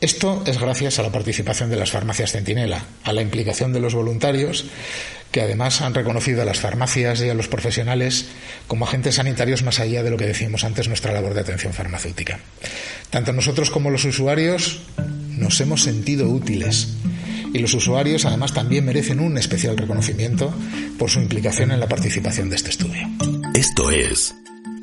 Esto es gracias a la participación de las farmacias Centinela, a la implicación de los voluntarios, que además han reconocido a las farmacias y a los profesionales como agentes sanitarios más allá de lo que decíamos antes, nuestra labor de atención farmacéutica. Tanto nosotros como los usuarios nos hemos sentido útiles, y los usuarios además también merecen un especial reconocimiento por su implicación en la participación de este estudio. Esto es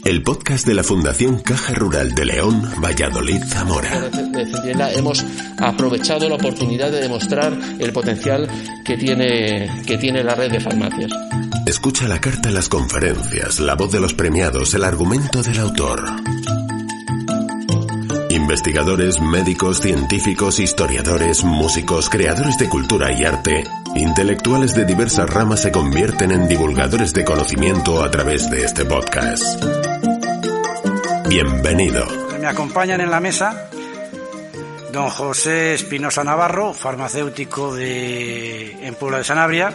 el podcast de la Fundación Caja Rural de León, Valladolid, Zamora. De Centinela hemos aprovechado la oportunidad de demostrar el potencial que tiene la red de farmacias. Escucha la carta, las conferencias, la voz de los premiados, el argumento del autor. Investigadores, médicos, científicos, historiadores, músicos, creadores de cultura y arte, intelectuales de diversas ramas se convierten en divulgadores de conocimiento a través de este podcast. Bienvenido. Me acompañan en la mesa don José Espinosa Navarro, farmacéutico en Puebla de Sanabria.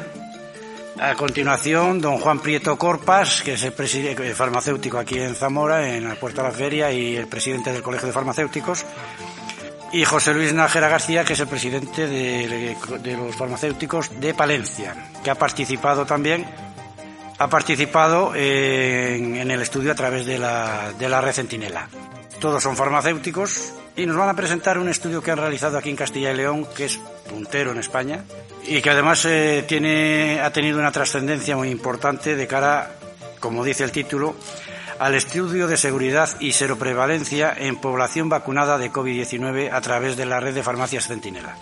A continuación, don Juan Prieto Corpas, que es el farmacéutico aquí en Zamora, en la Puerta de la Feria, y el presidente del Colegio de Farmacéuticos. Y José Luis Nájera García, que es el presidente de los farmacéuticos de Palencia, que ha participado en el estudio a través de la red Centinela. Todos son farmacéuticos y nos van a presentar un estudio que han realizado aquí en Castilla y León, que es puntero en España y que además ha tenido una trascendencia muy importante de cara, como dice el título, al estudio de seguridad y seroprevalencia en población vacunada de COVID-19 a través de la red de farmacias Centinela.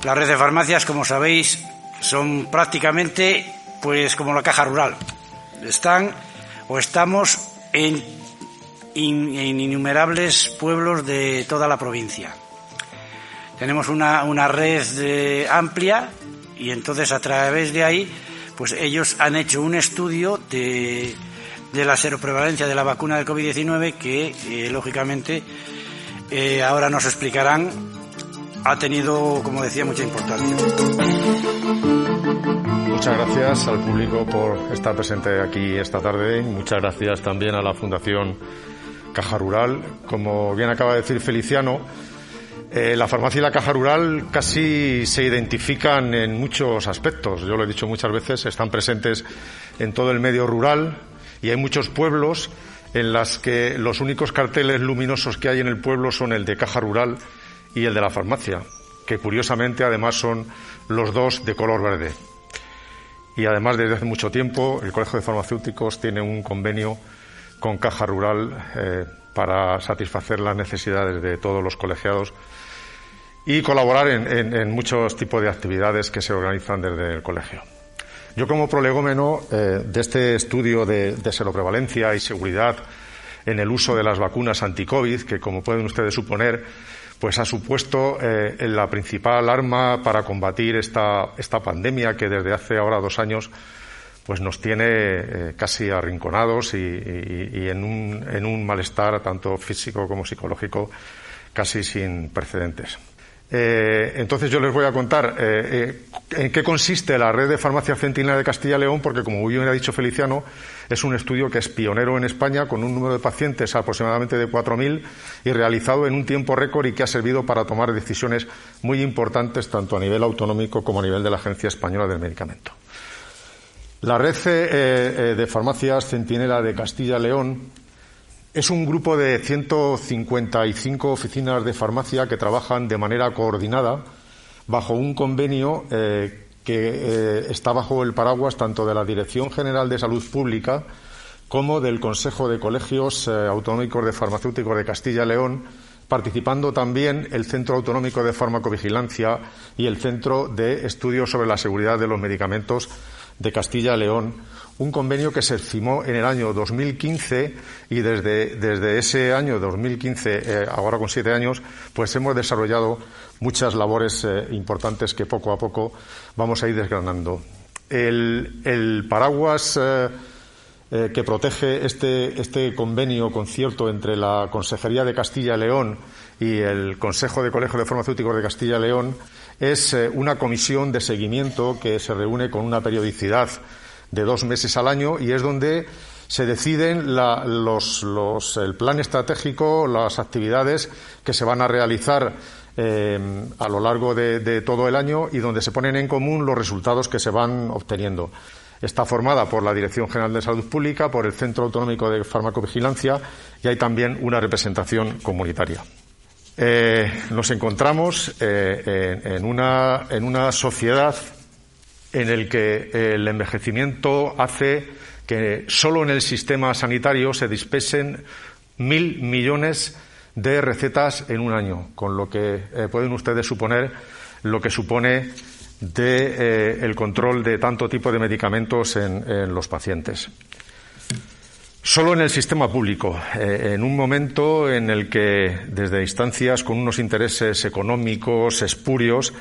La red de farmacias, como sabéis, son prácticamente pues como la Caja Rural. Estamos en innumerables pueblos de toda la provincia. Tenemos una red amplia y entonces a través de ahí pues ellos han hecho un estudio de la seroprevalencia de la vacuna del COVID-19 que lógicamente ahora nos explicarán, ha tenido, como decía, mucha importancia. Muchas gracias al público por estar presente aquí esta tarde. Muchas gracias también a la Fundación Caja Rural. Como bien acaba de decir Feliciano, la farmacia y la Caja Rural casi se identifican en muchos aspectos. Yo lo he dicho muchas veces, están presentes en todo el medio rural y hay muchos pueblos en los que los únicos carteles luminosos que hay en el pueblo son el de Caja Rural y el de la farmacia, que curiosamente además son los dos de color verde. Y además desde hace mucho tiempo el Colegio de Farmacéuticos tiene un convenio con Caja Rural para satisfacer las necesidades de todos los colegiados y colaborar en muchos tipos de actividades que se organizan desde el colegio. Yo, como prolegómeno de este estudio de seroprevalencia y seguridad en el uso de las vacunas anti-COVID, que como pueden ustedes suponer, pues ha supuesto la principal arma para combatir esta pandemia que desde hace ahora 2 años pues nos tiene casi arrinconados y en un malestar tanto físico como psicológico casi sin precedentes. Entonces yo les voy a contar en qué consiste la red de farmacia Centinela de Castilla y León, porque como bien ha dicho Feliciano, es un estudio que es pionero en España, con un número de pacientes aproximadamente de 4.000 y realizado en un tiempo récord, y que ha servido para tomar decisiones muy importantes tanto a nivel autonómico como a nivel de la Agencia Española del Medicamento. La red de farmacias Centinela de Castilla y León es un grupo de 155 oficinas de farmacia que trabajan de manera coordinada bajo un convenio que está bajo el paraguas tanto de la Dirección General de Salud Pública como del Consejo de Colegios Autonómicos de Farmacéuticos de Castilla y León, participando también el Centro Autonómico de Farmacovigilancia y el Centro de Estudios sobre la Seguridad de los Medicamentos de Castilla y León, un convenio que se firmó en el año 2015 y desde ese año 2015, ahora con 7 años, pues hemos desarrollado muchas labores importantes que poco a poco vamos a ir desgranando. El paraguas que protege este convenio concierto entre la Consejería de Castilla y León y el Consejo de Colegios de Farmacéuticos de Castilla y León es una comisión de seguimiento que se reúne con una periodicidad de 2 meses al año y es donde se deciden el plan estratégico, las actividades que se van a realizar a lo largo de todo el año y donde se ponen en común los resultados que se van obteniendo. Está formada por la Dirección General de Salud Pública, por el Centro Autonómico de Farmacovigilancia y hay también una representación comunitaria. Nos encontramos en una sociedad en la que el envejecimiento hace que solo en el sistema sanitario se dispensen 1.000 millones de recetas en un año, con lo que pueden ustedes suponer lo que supone el control de tanto tipo de medicamentos en los pacientes. Solo en el sistema público, en un momento en el que, desde instancias con unos intereses económicos espurios,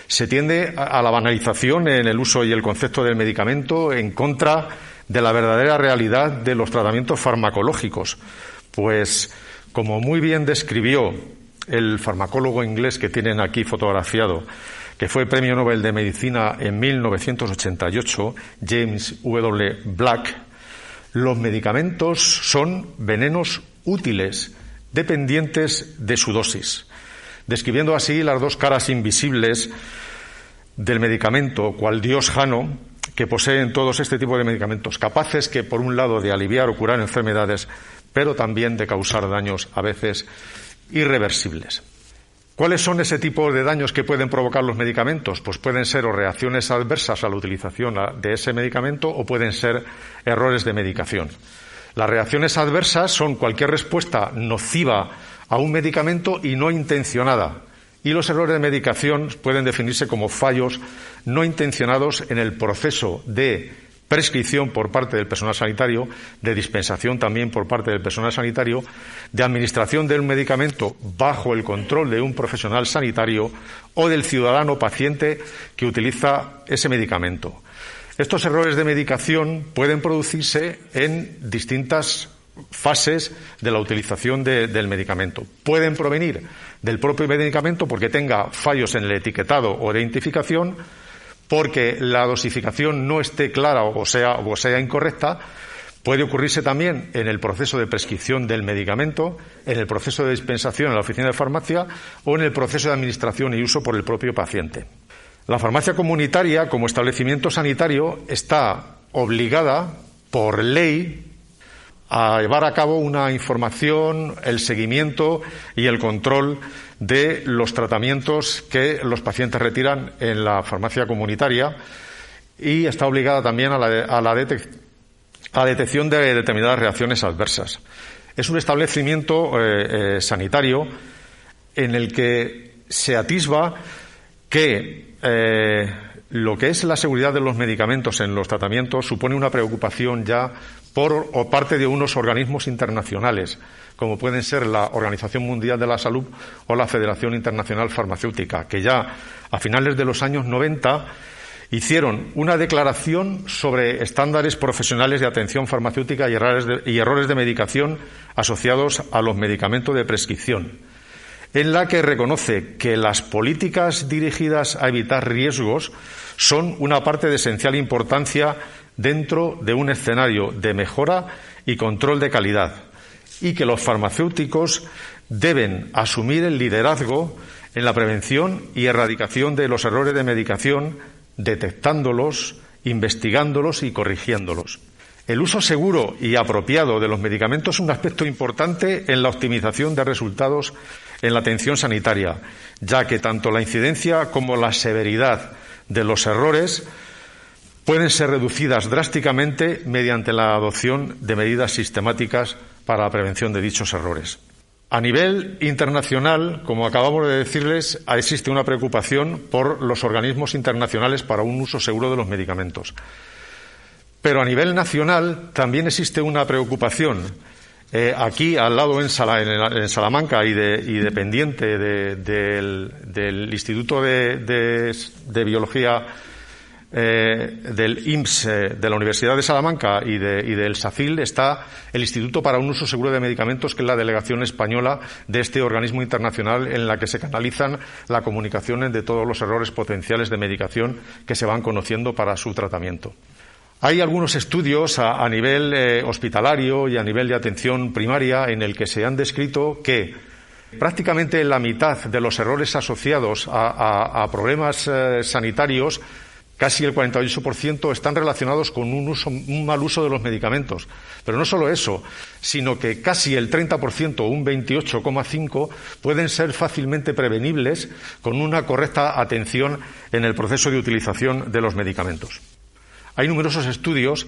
se tiende a la banalización en el uso y el concepto del medicamento en contra de la verdadera realidad de los tratamientos farmacológicos. Pues, como muy bien describió el farmacólogo inglés que tienen aquí fotografiado, que fue Premio Nobel de Medicina en 1988, James W. Black, los medicamentos son venenos útiles, dependientes de su dosis, describiendo así las dos caras invisibles del medicamento, cual Dios Jano, que poseen todos este tipo de medicamentos, capaces que, por un lado, de aliviar o curar enfermedades, pero también de causar daños, a veces, irreversibles. ¿Cuáles son ese tipo de daños que pueden provocar los medicamentos? Pues pueden ser o reacciones adversas a la utilización de ese medicamento o pueden ser errores de medicación. Las reacciones adversas son cualquier respuesta nociva a un medicamento y no intencionada. Y los errores de medicación pueden definirse como fallos no intencionados en el proceso de prescripción por parte del personal sanitario, de dispensación también por parte del personal sanitario, de administración de un medicamento bajo el control de un profesional sanitario o del ciudadano paciente que utiliza ese medicamento. Estos errores de medicación pueden producirse en distintas fases de la utilización del medicamento. Pueden provenir del propio medicamento porque tenga fallos en el etiquetado o de identificación, porque la dosificación no esté clara o sea incorrecta. Puede ocurrirse también en el proceso de prescripción del medicamento, en el proceso de dispensación en la oficina de farmacia o en el proceso de administración y uso por el propio paciente. La farmacia comunitaria, como establecimiento sanitario, está obligada por ley a llevar a cabo una información, el seguimiento y el control de los tratamientos que los pacientes retiran en la farmacia comunitaria y está obligada también a la detección de determinadas reacciones adversas. Es un establecimiento sanitario en el que se atisba que lo que es la seguridad de los medicamentos en los tratamientos supone una preocupación ya por parte de unos organismos internacionales, como pueden ser la Organización Mundial de la Salud o la Federación Internacional Farmacéutica, que ya a finales de los años 90 hicieron una declaración sobre estándares profesionales de atención farmacéutica y errores de medicación asociados a los medicamentos de prescripción, en la que reconoce que las políticas dirigidas a evitar riesgos son una parte de esencial importancia dentro de un escenario de mejora y control de calidad y que los farmacéuticos deben asumir el liderazgo en la prevención y erradicación de los errores de medicación, detectándolos, investigándolos y corrigiéndolos. El uso seguro y apropiado de los medicamentos es un aspecto importante en la optimización de resultados en la atención sanitaria, ya que tanto la incidencia como la severidad de los errores pueden ser reducidas drásticamente mediante la adopción de medidas sistemáticas para la prevención de dichos errores. A nivel internacional, como acabamos de decirles, existe una preocupación por los organismos internacionales para un uso seguro de los medicamentos. Pero a nivel nacional también existe una preocupación. Aquí, al lado en Salamanca y dependiente del Instituto de Biología del IMSS de la Universidad de Salamanca y del SACIL, está el Instituto para un Uso Seguro de Medicamentos, que es la delegación española de este organismo internacional en la que se canalizan las comunicaciones de todos los errores potenciales de medicación que se van conociendo para su tratamiento. Hay algunos estudios a nivel hospitalario y a nivel de atención primaria en el que se han descrito que Prácticamente la mitad de los errores asociados a problemas sanitarios, casi el 48%, están relacionados con un mal uso de los medicamentos. Pero no solo eso, sino que casi el 30%, un 28,5%, pueden ser fácilmente prevenibles con una correcta atención en el proceso de utilización de los medicamentos. Hay numerosos estudios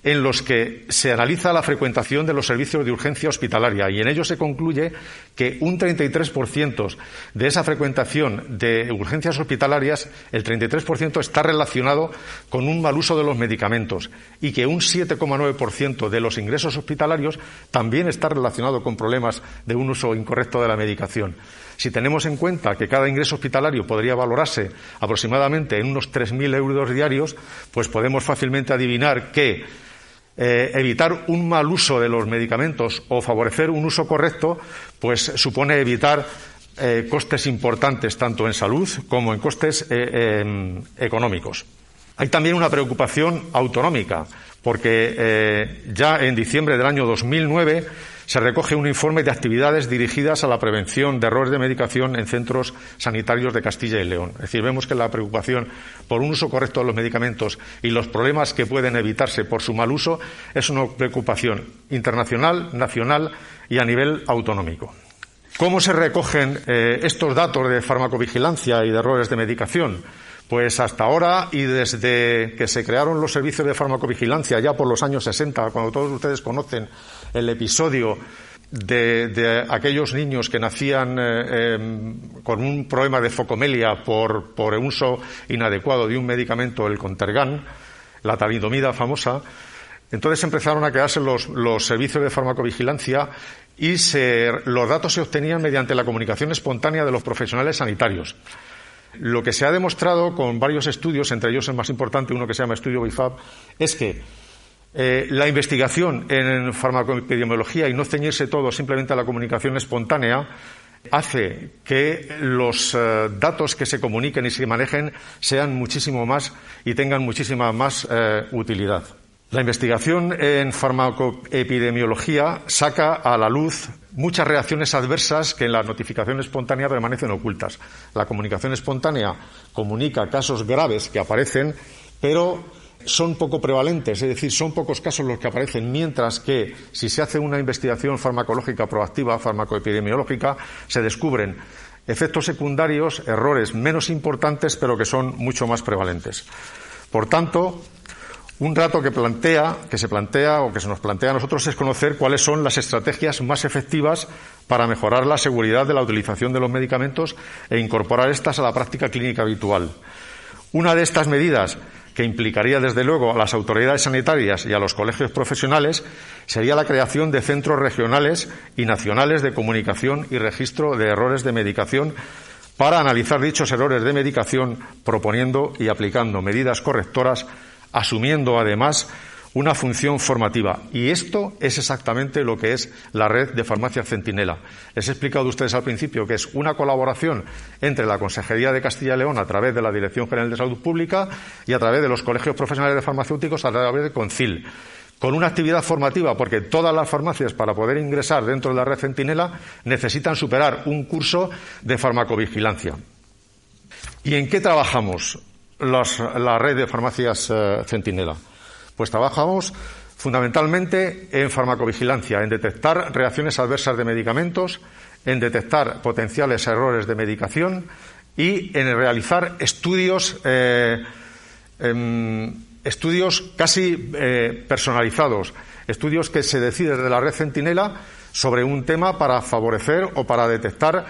en los que se analiza la frecuentación de los servicios de urgencia hospitalaria y en ellos se concluye que un 33% de esa frecuentación de urgencias hospitalarias, el 33% está relacionado con un mal uso de los medicamentos y que un 7,9% de los ingresos hospitalarios también está relacionado con problemas de un uso incorrecto de la medicación. Si tenemos en cuenta que cada ingreso hospitalario podría valorarse aproximadamente en unos 3.000 euros diarios, pues podemos fácilmente adivinar que evitar un mal uso de los medicamentos o favorecer un uso correcto, pues supone evitar costes importantes tanto en salud como en costes económicos. Hay también una preocupación autonómica, porque ya en diciembre del año 2009 se recoge un informe de actividades dirigidas a la prevención de errores de medicación en centros sanitarios de Castilla y León. Es decir, vemos que la preocupación por un uso correcto de los medicamentos y los problemas que pueden evitarse por su mal uso es una preocupación internacional, nacional y a nivel autonómico. ¿Cómo se recogen estos datos de farmacovigilancia y de errores de medicación? Pues hasta ahora, y desde que se crearon los servicios de farmacovigilancia ya por los años 60, cuando todos ustedes conocen el episodio de aquellos niños que nacían con un problema de focomelia por uso inadecuado de un medicamento, el Contergan, la talidomida famosa, entonces empezaron a crearse los servicios de farmacovigilancia y los datos se obtenían mediante la comunicación espontánea de los profesionales sanitarios. Lo que se ha demostrado con varios estudios, entre ellos el más importante, uno que se llama estudio BIFAP, es que la investigación en farmacoepidemiología y no ceñirse todo simplemente a la comunicación espontánea hace que los datos que se comuniquen y se manejen sean muchísimo más y tengan muchísima más utilidad. La investigación en farmacoepidemiología saca a la luz muchas reacciones adversas que en la notificación espontánea permanecen ocultas. La comunicación espontánea comunica casos graves que aparecen, pero son poco prevalentes, es decir, son pocos casos los que aparecen, mientras que si se hace una investigación farmacológica proactiva, farmacoepidemiológica, se descubren efectos secundarios, errores menos importantes, pero que son mucho más prevalentes. Por tanto, un reto que se plantea o que se nos plantea a nosotros es conocer cuáles son las estrategias más efectivas para mejorar la seguridad de la utilización de los medicamentos e incorporar estas a la práctica clínica habitual. Una de estas medidas, que implicaría desde luego a las autoridades sanitarias y a los colegios profesionales, sería la creación de centros regionales y nacionales de comunicación y registro de errores de medicación para analizar dichos errores de medicación, proponiendo y aplicando medidas correctoras, asumiendo además una función formativa. Y esto es exactamente lo que es la red de farmacias Centinela. Les he explicado a ustedes al principio que es una colaboración entre la Consejería de Castilla y León a través de la Dirección General de Salud Pública y a través de los colegios profesionales de farmacéuticos a través de CONCIL, con una actividad formativa, porque todas las farmacias, para poder ingresar dentro de la red Centinela, necesitan superar un curso de farmacovigilancia. ¿Y en qué trabajamos la red de farmacias Centinela? Pues trabajamos fundamentalmente en farmacovigilancia, en detectar reacciones adversas de medicamentos, en detectar potenciales errores de medicación y en realizar estudios casi personalizados, estudios que se deciden desde la red Centinela sobre un tema para favorecer o para detectar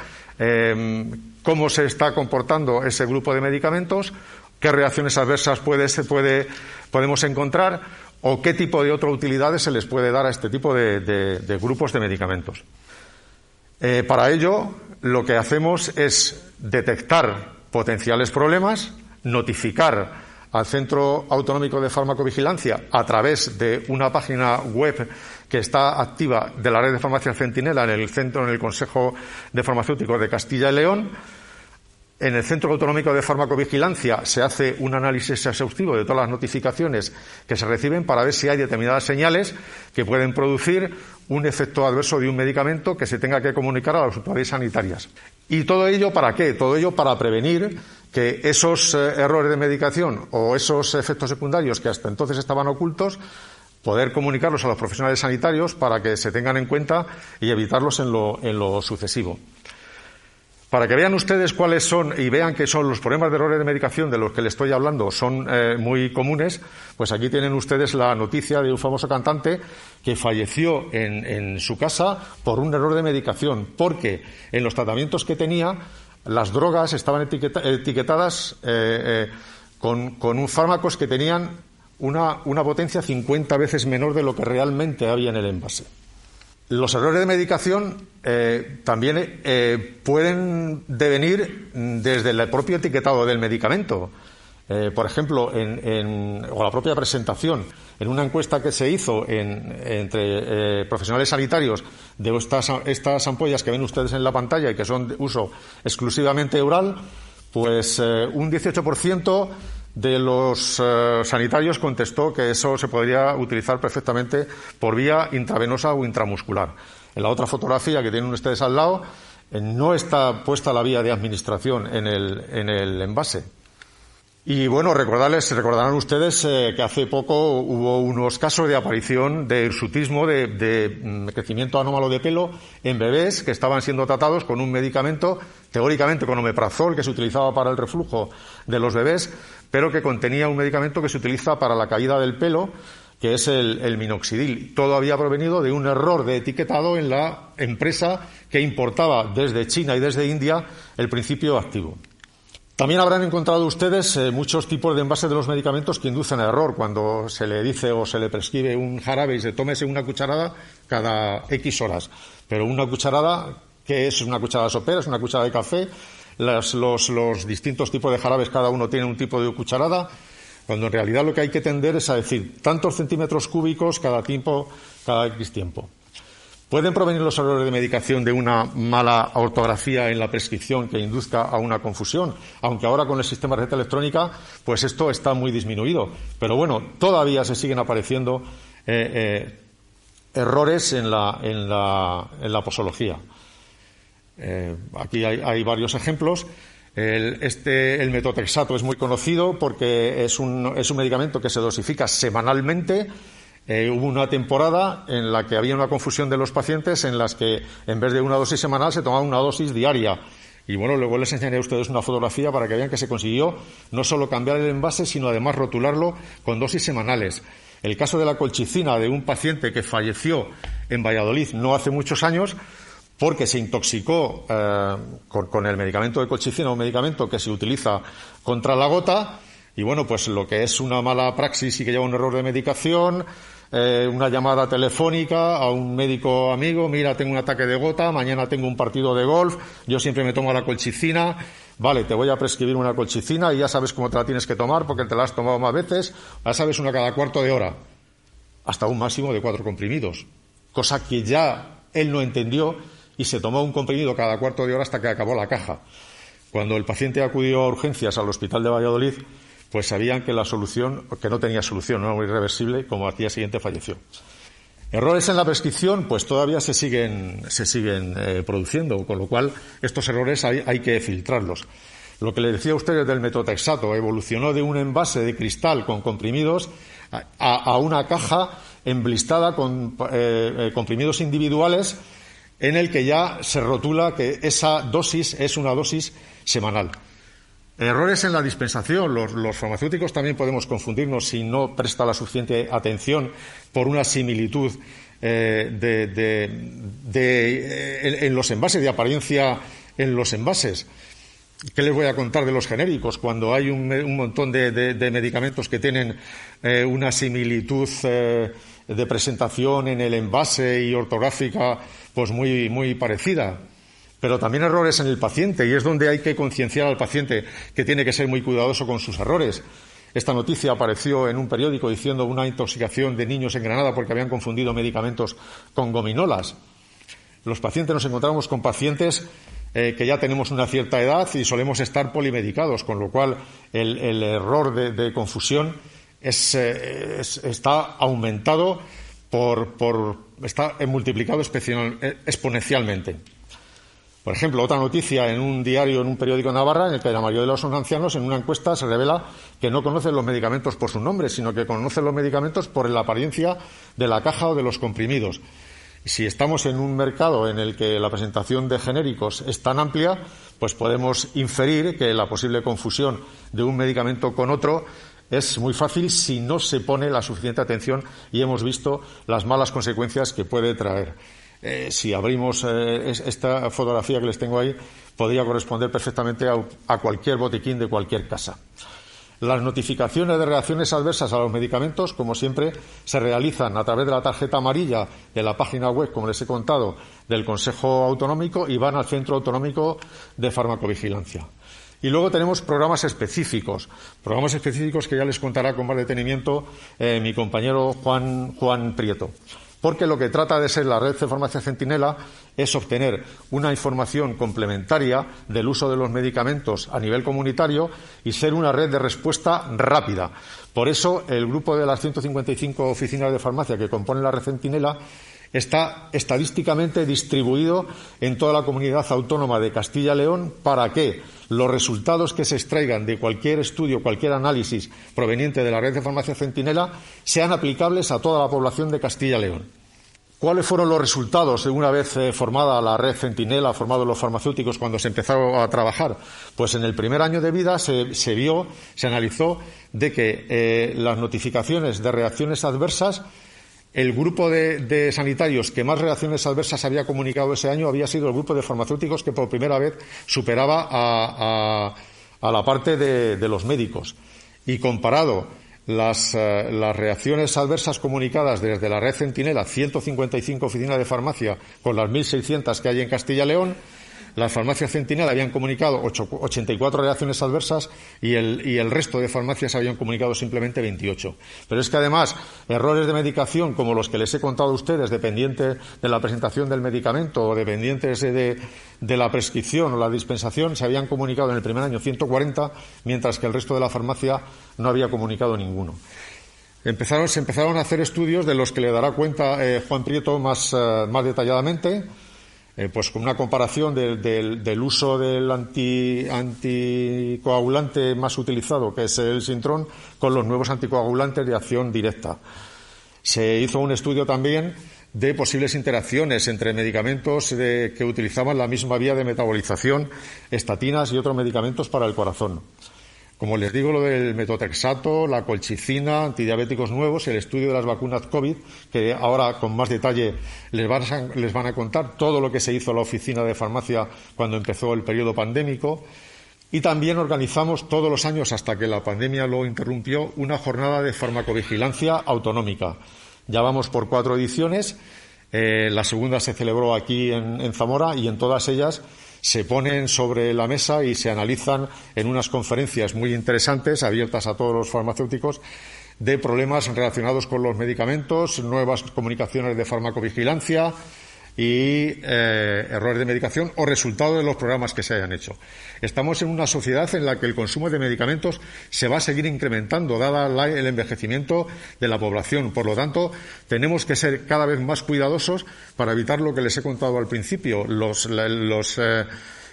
cómo se está comportando ese grupo de medicamentos, qué reacciones adversas podemos encontrar o qué tipo de otras utilidades se les puede dar a este tipo de grupos de medicamentos. Para ello, lo que hacemos es detectar potenciales problemas, notificar al Centro Autonómico de Farmacovigilancia a través de una página web que está activa de la red de farmacias Centinela en el Consejo de Farmacéuticos de Castilla y León, En el Centro Autonómico de Farmacovigilancia se hace un análisis exhaustivo de todas las notificaciones que se reciben para ver si hay determinadas señales que pueden producir un efecto adverso de un medicamento que se tenga que comunicar a las autoridades sanitarias. ¿Y todo ello para qué? Todo ello para prevenir que esos errores de medicación o esos efectos secundarios que hasta entonces estaban ocultos, poder comunicarlos a los profesionales sanitarios para que se tengan en cuenta y evitarlos en lo sucesivo. Para que vean ustedes cuáles son y vean que son los problemas de errores de medicación de los que les estoy hablando son muy comunes, pues aquí tienen ustedes la noticia de un famoso cantante que falleció en su casa por un error de medicación, porque en los tratamientos que tenía las drogas estaban etiquetadas con fármacos que tenían una potencia 50 veces menor de lo que realmente había en el envase. Los errores de medicación también pueden devenir desde el propio etiquetado del medicamento. Por ejemplo, o la propia presentación. En una encuesta que se hizo entre profesionales sanitarios de estas ampollas que ven ustedes en la pantalla y que son de uso exclusivamente oral, pues un 18% de los sanitarios contestó que eso se podría utilizar perfectamente por vía intravenosa o intramuscular. En la otra fotografía que tienen ustedes al lado no está puesta la vía de administración en el envase. Y bueno, recordarán ustedes que hace poco hubo unos casos de aparición de hirsutismo, de crecimiento anómalo de pelo en bebés que estaban siendo tratados con un medicamento, teóricamente con omeprazol, que se utilizaba para el reflujo de los bebés, pero que contenía un medicamento que se utiliza para la caída del pelo, que es el minoxidil. Todo había provenido de un error de etiquetado en la empresa que importaba desde China y desde India el principio activo. También habrán encontrado ustedes muchos tipos de envases de los medicamentos que inducen a error cuando se le dice o se le prescribe un jarabe y se tómese una cucharada cada X horas. Pero una cucharada, ¿qué es? ¿Una cucharada sopera? ¿Es una cucharada de café? Los distintos tipos de jarabes, cada uno tiene un tipo de cucharada, cuando en realidad lo que hay que tender es a decir tantos centímetros cúbicos cada X tiempo. ¿Pueden provenir los errores de medicación de una mala ortografía en la prescripción que induzca a una confusión? Aunque ahora con el sistema de receta electrónica, pues esto está muy disminuido. Pero bueno, todavía se siguen apareciendo errores en la posología. Aquí hay varios ejemplos. El metotrexato es muy conocido porque es un medicamento que se dosifica semanalmente. Hubo una temporada en la que había una confusión de los pacientes en las que en vez de una dosis semanal se tomaba una dosis diaria. Y bueno, luego les enseñaré a ustedes una fotografía para que vean que se consiguió no solo cambiar el envase, sino además rotularlo con dosis semanales. El caso de la colchicina de un paciente que falleció en Valladolid no hace muchos años porque se intoxicó con el medicamento de colchicina, un medicamento que se utiliza contra la gota. Y bueno, pues lo que es una mala praxis y que lleva un error de medicación, una llamada telefónica a un médico amigo, mira, tengo un ataque de gota, mañana tengo un partido de golf, yo siempre me tomo la colchicina, vale, te voy a prescribir una colchicina y ya sabes cómo te la tienes que tomar porque te la has tomado más veces, ya sabes, una cada cuarto de hora, hasta un máximo de 4 comprimidos, cosa que ya él no entendió y se tomó un comprimido cada cuarto de hora hasta que acabó la caja. Cuando el paciente acudió a urgencias al hospital de Valladolid, pues sabían que la solución, que no tenía solución, no era irreversible, como al día siguiente falleció. Errores en la prescripción, pues todavía se siguen produciendo, con lo cual estos errores hay que filtrarlos. Lo que le decía a ustedes del metotrexato, evolucionó de un envase de cristal con comprimidos a una caja emblistada con comprimidos individuales en el que ya se rotula que esa dosis es una dosis semanal. Errores en la dispensación. Los farmacéuticos también podemos confundirnos si no presta la suficiente atención por una similitud en los envases, de apariencia en los envases. ¿Qué les voy a contar de los genéricos? Cuando hay un montón de medicamentos que tienen una similitud de presentación en el envase y ortográfica pues muy, muy parecida. Pero también errores en el paciente, y es donde hay que concienciar al paciente que tiene que ser muy cuidadoso con sus errores. Esta noticia apareció en un periódico diciendo una intoxicación de niños en Granada porque habían confundido medicamentos con gominolas. Los pacientes, nos encontramos con pacientes que ya tenemos una cierta edad y solemos estar polimedicados, con lo cual el error de confusión está aumentado está multiplicado exponencialmente. Por ejemplo, otra noticia en un diario, en un periódico en Navarra, en el que la mayoría de los ancianos, en una encuesta, se revela que no conocen los medicamentos por su nombre, sino que conocen los medicamentos por la apariencia de la caja o de los comprimidos. Si estamos en un mercado en el que la presentación de genéricos es tan amplia, pues podemos inferir que la posible confusión de un medicamento con otro es muy fácil si no se pone la suficiente atención, y hemos visto las malas consecuencias que puede traer. Si abrimos esta fotografía que les tengo ahí, podría corresponder perfectamente a cualquier botiquín de cualquier casa. Las notificaciones de reacciones adversas a los medicamentos, como siempre, se realizan a través de la tarjeta amarilla de la página web, como les he contado, del Consejo Autonómico, y van al Centro Autonómico de Farmacovigilancia. Y luego tenemos programas específicos que ya les contará con más detenimiento mi compañero Juan Prieto. Porque lo que trata de ser la red de farmacia Centinela es obtener una información complementaria del uso de los medicamentos a nivel comunitario y ser una red de respuesta rápida. Por eso, el grupo de las 155 oficinas de farmacia que componen la red Centinela está estadísticamente distribuido en toda la comunidad autónoma de Castilla y León para que los resultados que se extraigan de cualquier estudio, cualquier análisis proveniente de la red de farmacia Centinela sean aplicables a toda la población de Castilla y León. ¿Cuáles fueron los resultados de una vez formada la red Centinela, formados los farmacéuticos cuando se empezó a trabajar? Pues en el primer año de vida se analizó de que las notificaciones de reacciones adversas, el grupo de sanitarios que más reacciones adversas había comunicado ese año había sido el grupo de farmacéuticos, que por primera vez superaba a la parte de los médicos. Y comparado las reacciones adversas comunicadas desde la red Centinela, 155 oficinas de farmacia, con las 1.600 que hay en Castilla y León, las farmacias Centinela habían comunicado 84 reacciones adversas y el resto de farmacias habían comunicado simplemente 28. Pero es que además errores de medicación como los que les he contado a ustedes, dependientes de la presentación del medicamento o dependientes de la prescripción o la dispensación, se habían comunicado en el primer año 140, mientras que el resto de la farmacia no había comunicado ninguno. Se empezaron a hacer estudios de los que le dará cuenta Juan Prieto más detalladamente. Pues con una comparación del uso del anticoagulante más utilizado, que es el Sintrón, con los nuevos anticoagulantes de acción directa. Se hizo un estudio también de posibles interacciones entre medicamentos que utilizaban la misma vía de metabolización, estatinas y otros medicamentos para el corazón. Como les digo, lo del metotrexato, la colchicina, antidiabéticos nuevos, el estudio de las vacunas COVID, que ahora con más detalle les van a contar todo lo que se hizo en la oficina de farmacia cuando empezó el periodo pandémico. Y también organizamos todos los años, hasta que la pandemia lo interrumpió, una jornada de farmacovigilancia autonómica. Ya vamos por 4 ediciones. La segunda se celebró aquí en Zamora, y en todas ellas se ponen sobre la mesa y se analizan en unas conferencias muy interesantes, abiertas a todos los farmacéuticos, de problemas relacionados con los medicamentos, nuevas comunicaciones de farmacovigilancia y errores de medicación o resultados de los programas que se hayan hecho. Estamos en una sociedad en la que el consumo de medicamentos se va a seguir incrementando, dada el envejecimiento de la población. Por lo tanto, tenemos que ser cada vez más cuidadosos para evitar lo que les he contado al principio,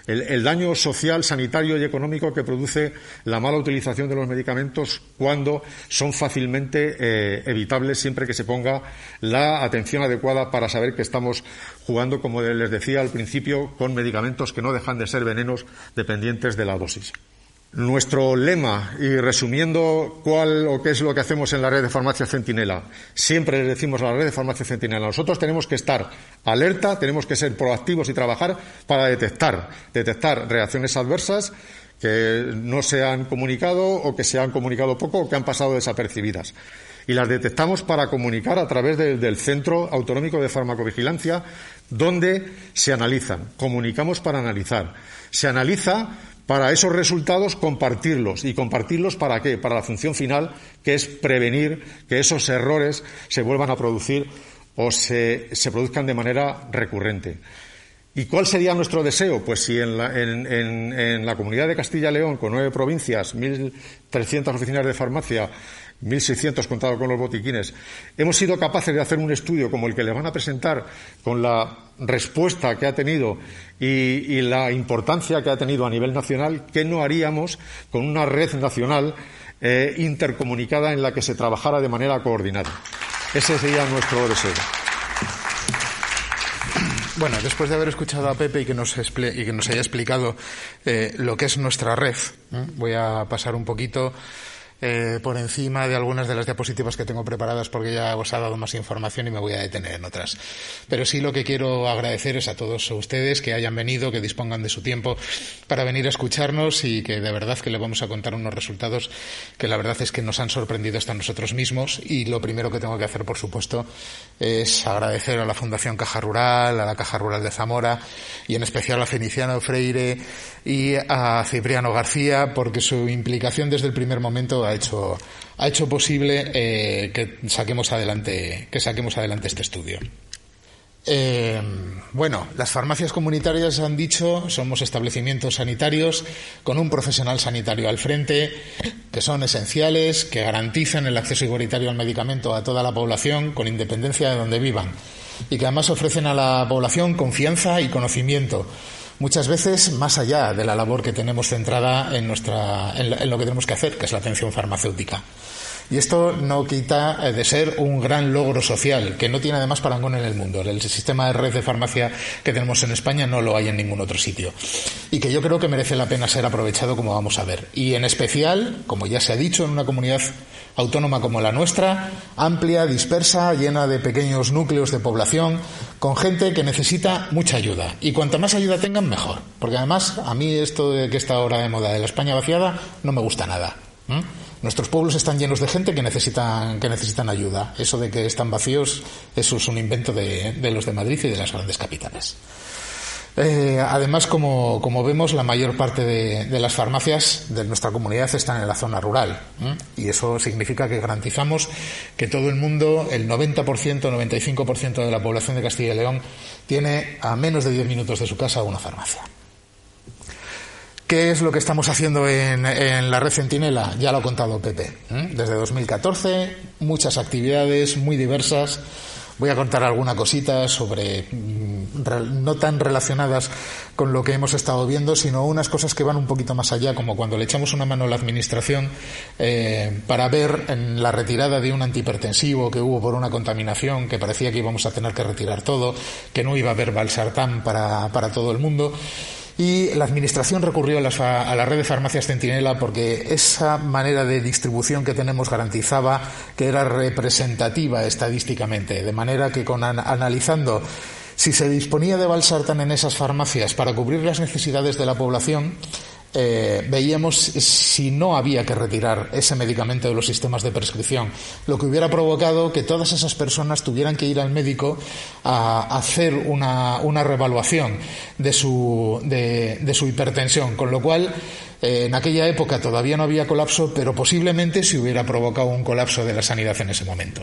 el daño social, sanitario y económico que produce la mala utilización de los medicamentos cuando son fácilmente evitables, siempre que se ponga la atención adecuada para saber que estamos jugando, como les decía al principio, con medicamentos que no dejan de ser venenos dependientes de la dosis. Nuestro lema, y resumiendo cuál o qué es lo que hacemos en la red de farmacia Centinela, siempre les decimos a la red de farmacia Centinela: nosotros tenemos que estar alerta, tenemos que ser proactivos y trabajar para detectar reacciones adversas que no se han comunicado o que se han comunicado poco o que han pasado desapercibidas. Y las detectamos para comunicar a través del Centro Autonómico de Farmacovigilancia, donde se analizan. Comunicamos para analizar. Se analiza para esos resultados compartirlos. ¿Y compartirlos para qué? Para la función final, que es prevenir que esos errores se vuelvan a producir o se produzcan de manera recurrente. ¿Y cuál sería nuestro deseo? Pues si en la Comunidad de Castilla y León, con 9 provincias, 1.300 oficinas de farmacia, 1.600 contado con los botiquines, hemos sido capaces de hacer un estudio como el que le van a presentar, con la respuesta que ha tenido y la importancia que ha tenido a nivel nacional, ¿qué no haríamos con una red nacional intercomunicada en la que se trabajara de manera coordinada? Ese sería nuestro deseo. Bueno, después de haber escuchado a Pepe y que nos haya explicado lo que es nuestra red, voy a pasar un poquito por encima de algunas de las diapositivas que tengo preparadas porque ya os ha dado más información y me voy a detener en otras. Pero sí, lo que quiero agradecer es a todos ustedes que hayan venido, que dispongan de su tiempo para venir a escucharnos y que de verdad que les vamos a contar unos resultados que la verdad es que nos han sorprendido hasta nosotros mismos. Y lo primero que tengo que hacer, por supuesto, es agradecer a la Fundación Caja Rural, a la Caja Rural de Zamora y en especial a Feliciano Freire y a Cipriano García, porque su implicación desde el primer momento ha hecho posible que saquemos adelante este estudio. Bueno, las farmacias comunitarias, han dicho, somos establecimientos sanitarios con un profesional sanitario al frente, que son esenciales, que garantizan el acceso igualitario al medicamento a toda la población, con independencia de donde vivan, y que además ofrecen a la población confianza y conocimiento, muchas veces más allá de la labor que tenemos centrada en lo que tenemos que hacer, que es la atención farmacéutica. Y esto no quita de ser un gran logro social, que no tiene además parangón en el mundo. El sistema de red de farmacia que tenemos en España no lo hay en ningún otro sitio. Y que yo creo que merece la pena ser aprovechado, como vamos a ver. Y en especial, como ya se ha dicho, en una comunidad autónoma como la nuestra, amplia, dispersa, llena de pequeños núcleos de población, con gente que necesita mucha ayuda. Y cuanta más ayuda tengan, mejor. Porque además, a mí esto de que está ahora de moda de la España vaciada no me gusta nada. Nuestros pueblos están llenos de gente que necesitan ayuda. Eso de que están vacíos, eso es un invento de los de Madrid y de las grandes capitales. Además, como vemos, la mayor parte de las farmacias de nuestra comunidad están en la zona rural. Y eso significa que garantizamos que todo el mundo, el 90%, 95% de la población de Castilla y León, tiene a menos de 10 minutos de su casa una farmacia. ¿Qué es lo que estamos haciendo en la red Centinela? Ya lo ha contado Pepe. Desde 2014, muchas actividades muy diversas. Voy a contar alguna cosita sobre, no tan relacionadas con lo que hemos estado viendo, sino unas cosas que van un poquito más allá, como cuando le echamos una mano a la administración para ver en la retirada de un antihipertensivo que hubo por una contaminación, que parecía que íbamos a tener que retirar todo, que no iba a haber valsartán para todo el mundo. Y la Administración recurrió a la red de farmacias Centinela porque esa manera de distribución que tenemos garantizaba que era representativa estadísticticamente, de manera que analizando si se disponía de valsartán en esas farmacias para cubrir las necesidades de la población, veíamos si no había que retirar ese medicamento de los sistemas de prescripción, lo que hubiera provocado que todas esas personas tuvieran que ir al médico a hacer una reevaluación de su hipertensión, con lo cual en aquella época todavía no había colapso, pero posiblemente se hubiera provocado un colapso de la sanidad en ese momento.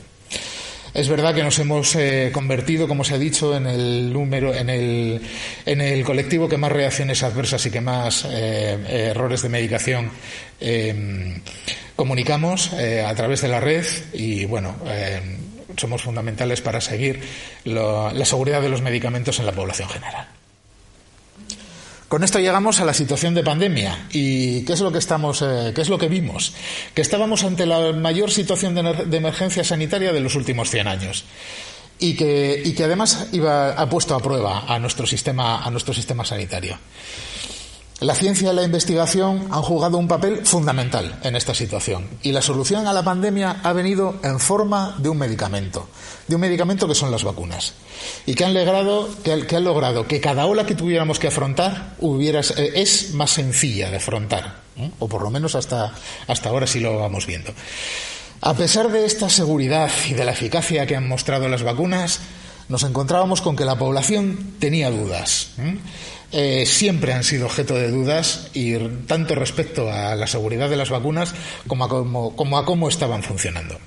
Es verdad que nos hemos convertido, como se ha dicho, en el colectivo que más reacciones adversas y que más errores de medicación comunicamos a través de la red y, bueno, somos fundamentales para seguir la seguridad de los medicamentos en la población general. Con esto llegamos a la situación de pandemia. ¿Y qué es lo que vimos? Que estábamos ante la mayor situación de emergencia sanitaria de los últimos 100 años. Y que además ha puesto a prueba a nuestro sistema sanitario. La ciencia y la investigación han jugado un papel fundamental en esta situación. Y la solución a la pandemia ha venido en forma de un medicamento que son las vacunas. Y que han logrado que cada ola que tuviéramos que afrontar es más sencilla de afrontar, o por lo menos hasta ahora sí lo vamos viendo. A pesar de esta seguridad y de la eficacia que han mostrado las vacunas, nos encontrábamos con que la población tenía dudas. Siempre han sido objeto de dudas, y tanto respecto a la seguridad de las vacunas como a cómo estaban funcionando.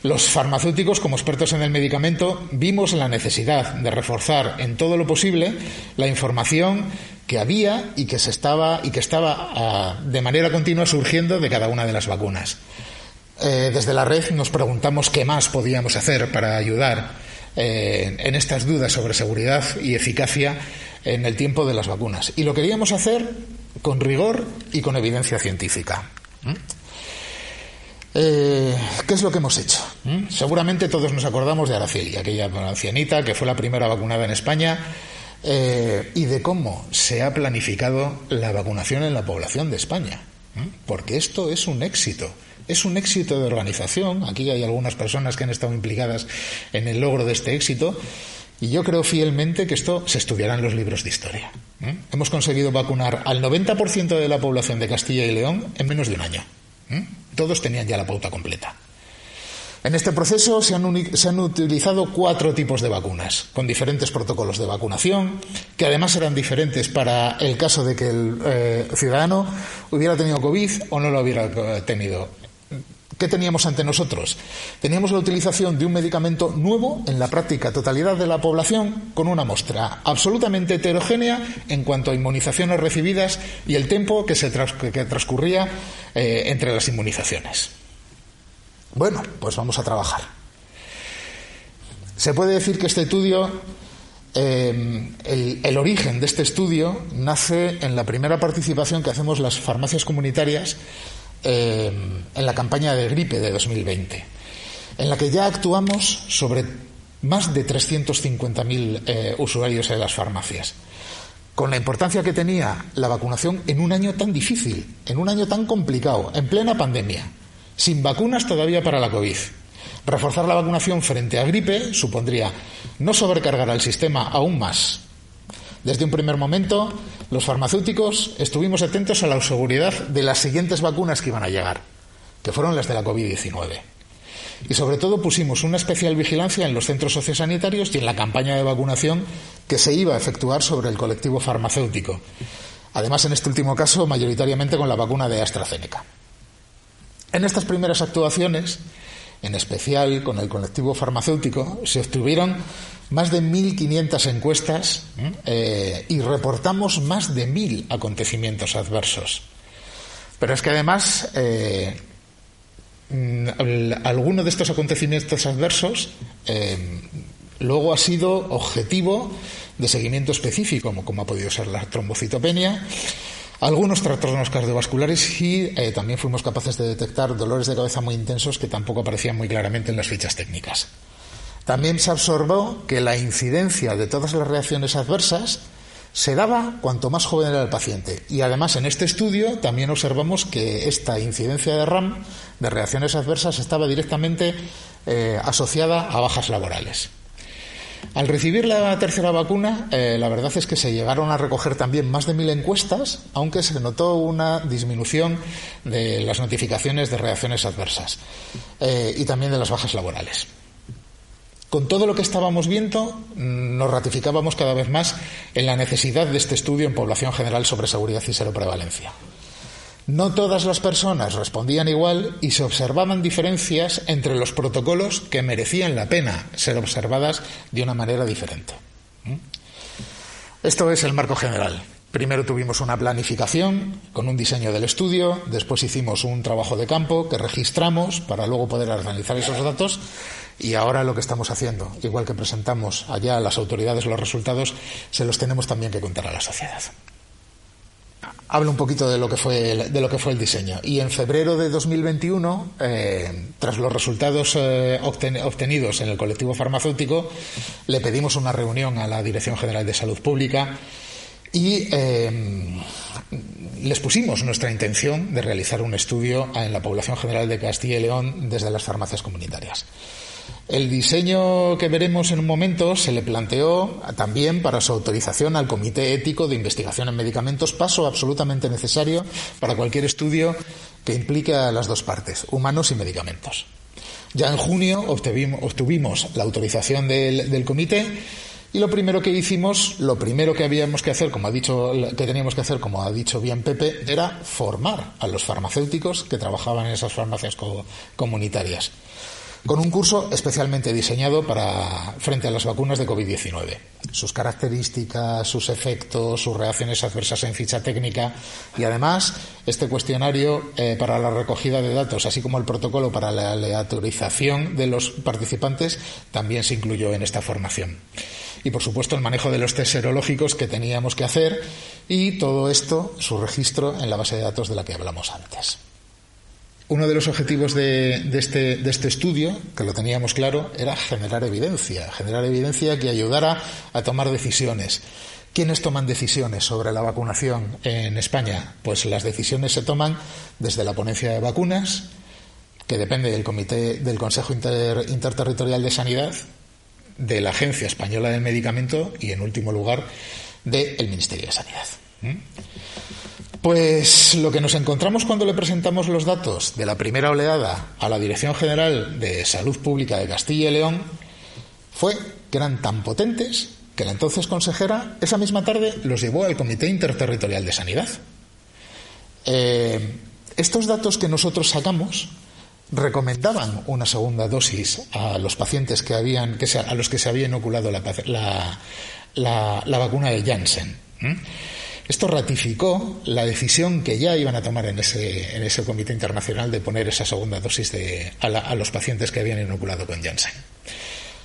Los farmacéuticos, como expertos en el medicamento, vimos la necesidad de reforzar en todo lo posible la información que había y que estaba de manera continua surgiendo de cada una de las vacunas. Desde la red nos preguntamos qué más podíamos hacer para ayudar en estas dudas sobre seguridad y eficacia en el tiempo de las vacunas. Y lo queríamos hacer con rigor y con evidencia científica. ¿Qué es lo que hemos hecho? Seguramente todos nos acordamos de Araceli, aquella ancianita que fue la primera vacunada en España, y de cómo se ha planificado la vacunación en la población de España. Porque esto es un éxito. Es un éxito de organización. Aquí hay algunas personas que han estado implicadas en el logro de este éxito. Y yo creo fielmente que esto se estudiará en los libros de historia. Hemos conseguido vacunar al 90% de la población de Castilla y León en menos de un año. Todos tenían ya la pauta completa. En este proceso se han utilizado 4 tipos de vacunas, con diferentes protocolos de vacunación, que además eran diferentes para el caso de que el ciudadano hubiera tenido COVID o no lo hubiera tenido. ¿Qué teníamos ante nosotros? Teníamos la utilización de un medicamento nuevo en la práctica totalidad de la población, con una muestra absolutamente heterogénea en cuanto a inmunizaciones recibidas y el tiempo que transcurría entre las inmunizaciones. Bueno, pues vamos a trabajar. Se puede decir que este estudio, el origen de este estudio nace en la primera participación que hacemos las farmacias comunitarias en la campaña de gripe de 2020, en la que ya actuamos sobre más de 350.000 usuarios en las farmacias, con la importancia que tenía la vacunación en un año tan difícil, en un año tan complicado, en plena pandemia, sin vacunas todavía para la COVID. Reforzar la vacunación frente a gripe supondría no sobrecargar al sistema aún más. Desde un primer momento, los farmacéuticos estuvimos atentos a la seguridad de las siguientes vacunas que iban a llegar, que fueron las de la COVID-19. Y sobre todo pusimos una especial vigilancia en los centros sociosanitarios y en la campaña de vacunación que se iba a efectuar sobre el colectivo farmacéutico. Además, en este último caso, mayoritariamente con la vacuna de AstraZeneca. En estas primeras actuaciones, en especial con el colectivo farmacéutico, se obtuvieron más de 1.500 encuestas y reportamos más de 1.000 acontecimientos adversos. Pero es que además alguno de estos acontecimientos adversos luego ha sido objetivo de seguimiento específico, como ha podido ser la trombocitopenia, algunos trastornos cardiovasculares y también fuimos capaces de detectar dolores de cabeza muy intensos que tampoco aparecían muy claramente en las fichas técnicas. También se observó que la incidencia de todas las reacciones adversas se daba cuanto más joven era el paciente. Y además en este estudio también observamos que esta incidencia de RAM, de reacciones adversas, estaba directamente asociada a bajas laborales. Al recibir la tercera vacuna, la verdad es que se llegaron a recoger también más de 1.000 encuestas, aunque se notó una disminución de las notificaciones de reacciones adversas y también de las bajas laborales. Con todo lo que estábamos viendo, nos ratificábamos cada vez más en la necesidad de este estudio en población general sobre seguridad y seroprevalencia. No todas las personas respondían igual y se observaban diferencias entre los protocolos que merecían la pena ser observadas de una manera diferente. Esto es el marco general. Primero tuvimos una planificación con un diseño del estudio, después hicimos un trabajo de campo que registramos para luego poder analizar esos datos y ahora lo que estamos haciendo, igual que presentamos allá a las autoridades los resultados, se los tenemos también que contar a la sociedad. Hablo un poquito de lo que fue el diseño. Y en febrero de 2021, tras los resultados obtenidos en el colectivo farmacéutico, le pedimos una reunión a la Dirección General de Salud Pública y les pusimos nuestra intención de realizar un estudio en la población general de Castilla y León desde las farmacias comunitarias. El diseño que veremos en un momento se le planteó también para su autorización al Comité Ético de Investigación en Medicamentos, paso absolutamente necesario para cualquier estudio que implique a las dos partes, humanos y medicamentos. Ya en junio obtuvimos la autorización del comité y lo primero que hicimos, lo primero que habíamos que hacer, como ha dicho bien Pepe, era formar a los farmacéuticos que trabajaban en esas farmacias comunitarias. con un curso especialmente diseñado frente a las vacunas de COVID-19. Sus características, sus efectos, sus reacciones adversas en ficha técnica y además este cuestionario para la recogida de datos, así como el protocolo para la aleatorización de los participantes, también se incluyó en esta formación. Y, por supuesto, el manejo de los test serológicos que teníamos que hacer y todo esto, su registro en la base de datos de la que hablamos antes. Uno de los objetivos de este estudio, que lo teníamos claro, era generar evidencia que ayudara a tomar decisiones. ¿Quiénes toman decisiones sobre la vacunación en España? Pues las decisiones se toman desde la ponencia de vacunas, que depende del Consejo Interterritorial de Sanidad, de la Agencia Española del Medicamento y, en último lugar, del Ministerio de Sanidad. Pues lo que nos encontramos cuando le presentamos los datos de la primera oleada a la Dirección General de Salud Pública de Castilla y León fue que eran tan potentes que la entonces consejera esa misma tarde los llevó al Comité Interterritorial de Sanidad. Estos datos que nosotros sacamos recomendaban una segunda dosis a los pacientes a los que se había inoculado la vacuna de Janssen. Esto ratificó la decisión que ya iban a tomar en ese comité internacional de poner esa segunda dosis a los pacientes que habían inoculado con Janssen.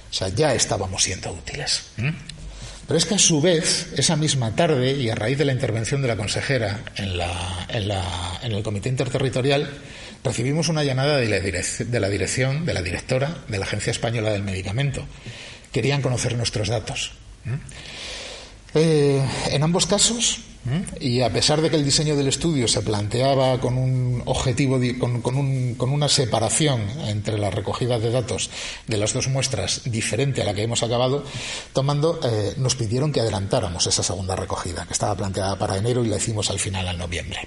O sea, ya estábamos siendo útiles. Pero es que a su vez, esa misma tarde, y a raíz de la intervención de la consejera en el comité interterritorial, recibimos una llamada de la directora de la Agencia Española del Medicamento. Querían conocer nuestros datos. En ambos casos, y a pesar de que el diseño del estudio se planteaba con un objetivo, con una separación entre la recogida de datos de las dos muestras diferente a la que hemos acabado tomando, nos pidieron que adelantáramos esa segunda recogida, que estaba planteada para enero, y la hicimos al final, en noviembre.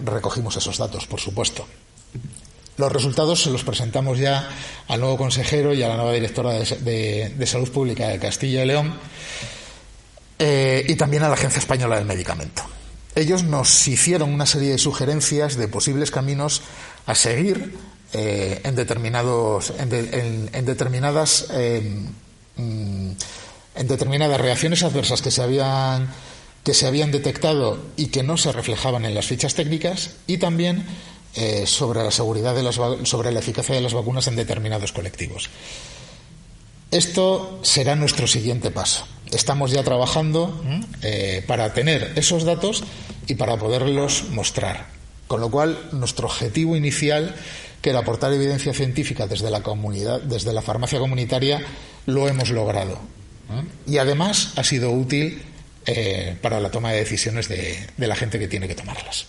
Recogimos esos datos, por supuesto. Los resultados se los presentamos ya al nuevo consejero y a la nueva directora de Salud Pública de Castilla y León, y también a la Agencia Española del Medicamento. Ellos nos hicieron una serie de sugerencias de posibles caminos a seguir en determinadas reacciones adversas que se habían detectado y que no se reflejaban en las fichas técnicas, y también sobre la seguridad sobre la eficacia de las vacunas en determinados colectivos. Esto será nuestro siguiente paso. Estamos ya trabajando para tener esos datos y para poderlos mostrar. Con lo cual, nuestro objetivo inicial, que era aportar evidencia científica desde la comunidad, desde la farmacia comunitaria, lo hemos logrado. Y además ha sido útil para la toma de decisiones de la gente que tiene que tomarlas.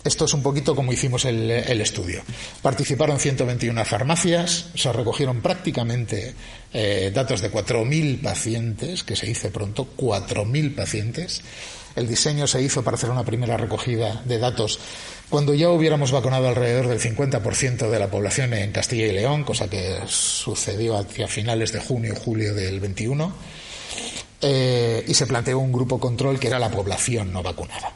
Esto es un poquito como hicimos el estudio. Participaron 121 farmacias, se recogieron prácticamente datos de 4.000 pacientes, que se dice pronto, 4.000 pacientes. El diseño se hizo para hacer una primera recogida de datos cuando ya hubiéramos vacunado alrededor del 50% de la población en Castilla y León, cosa que sucedió hacia finales de junio o julio del 21, y se planteó un grupo control que era la población no vacunada.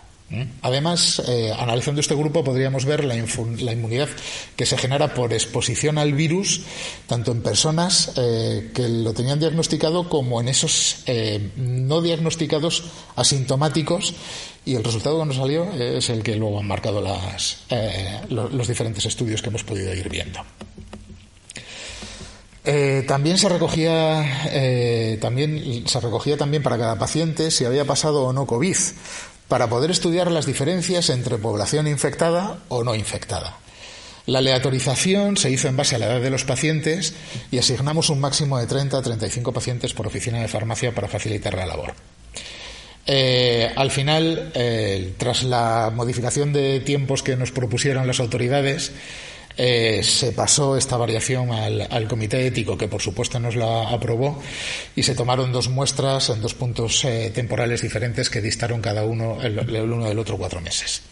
Además, analizando este grupo, podríamos ver la inmunidad que se genera por exposición al virus, tanto en personas que lo tenían diagnosticado como en esos no diagnosticados asintomáticos, y el resultado que nos salió es el que luego han marcado los diferentes estudios que hemos podido ir viendo. También se recogía también para cada paciente si había pasado o no COVID, para poder estudiar las diferencias entre población infectada o no infectada. La aleatorización se hizo en base a la edad de los pacientes y asignamos un máximo de 30 a 35 pacientes por oficina de farmacia para facilitar la labor. Al final, tras la modificación de tiempos que nos propusieron las autoridades, se pasó esta variación al comité ético, que por supuesto nos la aprobó, y se tomaron dos muestras en dos puntos temporales diferentes que distaron cada uno el uno del otro 4 meses.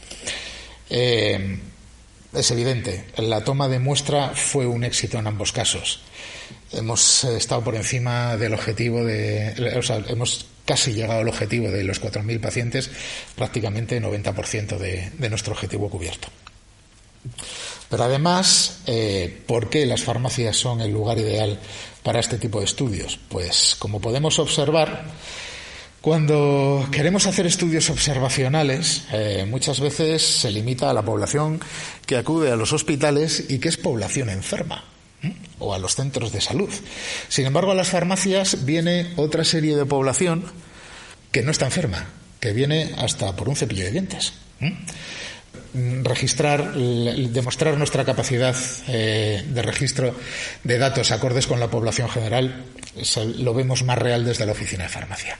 Es evidente, la toma de muestra fue un éxito en ambos casos. Hemos estado por encima del objetivo hemos casi llegado al objetivo de los 4.000 pacientes, prácticamente 90% de nuestro objetivo cubierto. Pero además, ¿por qué las farmacias son el lugar ideal para este tipo de estudios? Pues como podemos observar, cuando queremos hacer estudios observacionales, muchas veces se limita a la población que acude a los hospitales y que es población enferma, o a los centros de salud. Sin embargo, a las farmacias viene otra serie de población que no está enferma, que viene hasta por un cepillo de dientes. Demostrar nuestra capacidad de registro de datos acordes con la población general, lo vemos más real desde la oficina de farmacia.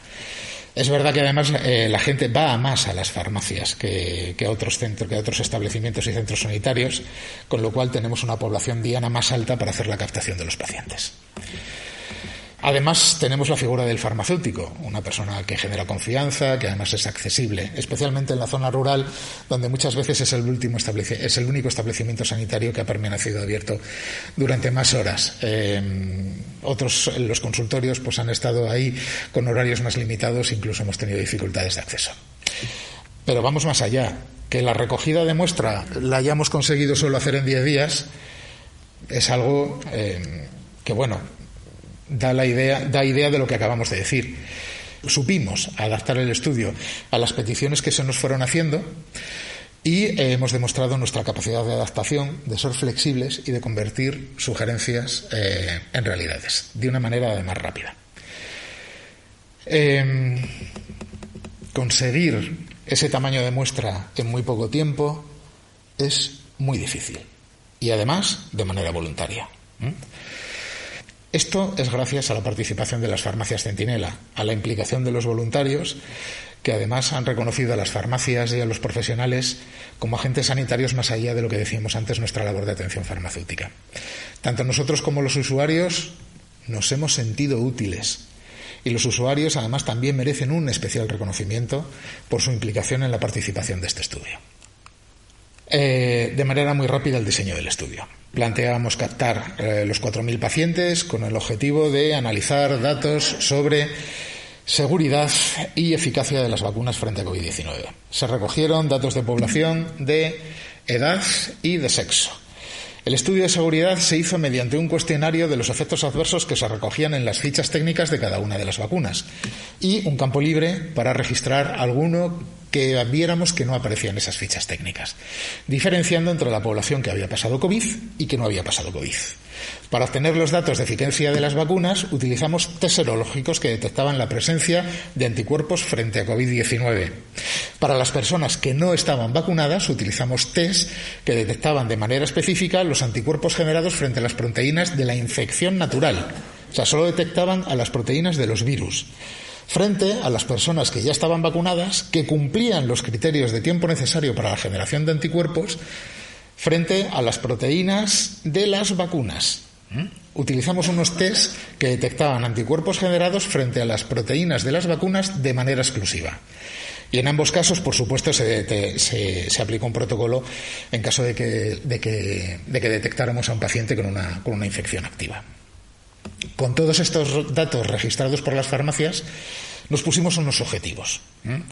Es verdad que además la gente va más a las farmacias que a otros centros, que a otros establecimientos y centros sanitarios, con lo cual tenemos una población diana más alta para hacer la captación de los pacientes. Además, tenemos la figura del farmacéutico, una persona que genera confianza, que además es accesible, especialmente en la zona rural, donde muchas veces es el único establecimiento sanitario que ha permanecido abierto durante más horas. Los consultorios pues han estado ahí con horarios más limitados, incluso hemos tenido dificultades de acceso. Pero vamos más allá. Que la recogida de muestra la hayamos conseguido solo hacer en 10 días es algo que, bueno, da idea de lo que acabamos de decir. Supimos adaptar el estudio a las peticiones que se nos fueron haciendo y hemos demostrado nuestra capacidad de adaptación, de ser flexibles y de convertir sugerencias en realidades, de una manera además rápida. Conseguir ese tamaño de muestra en muy poco tiempo es muy difícil y además de manera voluntaria. Esto es gracias a la participación de las farmacias Centinela, a la implicación de los voluntarios, que además han reconocido a las farmacias y a los profesionales como agentes sanitarios más allá de lo que decíamos antes, nuestra labor de atención farmacéutica. Tanto nosotros como los usuarios nos hemos sentido útiles y los usuarios además también merecen un especial reconocimiento por su implicación en la participación de este estudio. De manera muy rápida el diseño del estudio. Planteábamos captar los 4.000 pacientes con el objetivo de analizar datos sobre seguridad y eficacia de las vacunas frente a COVID-19. Se recogieron datos de población, de edad y de sexo. El estudio de seguridad se hizo mediante un cuestionario de los efectos adversos que se recogían en las fichas técnicas de cada una de las vacunas y un campo libre para registrar alguno que viéramos que no aparecía en esas fichas técnicas, diferenciando entre la población que había pasado COVID y que no había pasado COVID. Para obtener los datos de eficacia de las vacunas utilizamos test serológicos que detectaban la presencia de anticuerpos frente a COVID-19. Para las personas que no estaban vacunadas utilizamos test que detectaban de manera específica los anticuerpos generados frente a las proteínas de la infección natural. O sea, solo detectaban a las proteínas de los virus, frente a las personas que ya estaban vacunadas, que cumplían los criterios de tiempo necesario para la generación de anticuerpos, frente a las proteínas de las vacunas. Utilizamos unos test que detectaban anticuerpos generados frente a las proteínas de las vacunas de manera exclusiva. Y en ambos casos, por supuesto, se aplicó un protocolo en caso de que detectáramos a un paciente con una infección activa. Con todos estos datos registrados por las farmacias, nos pusimos unos objetivos.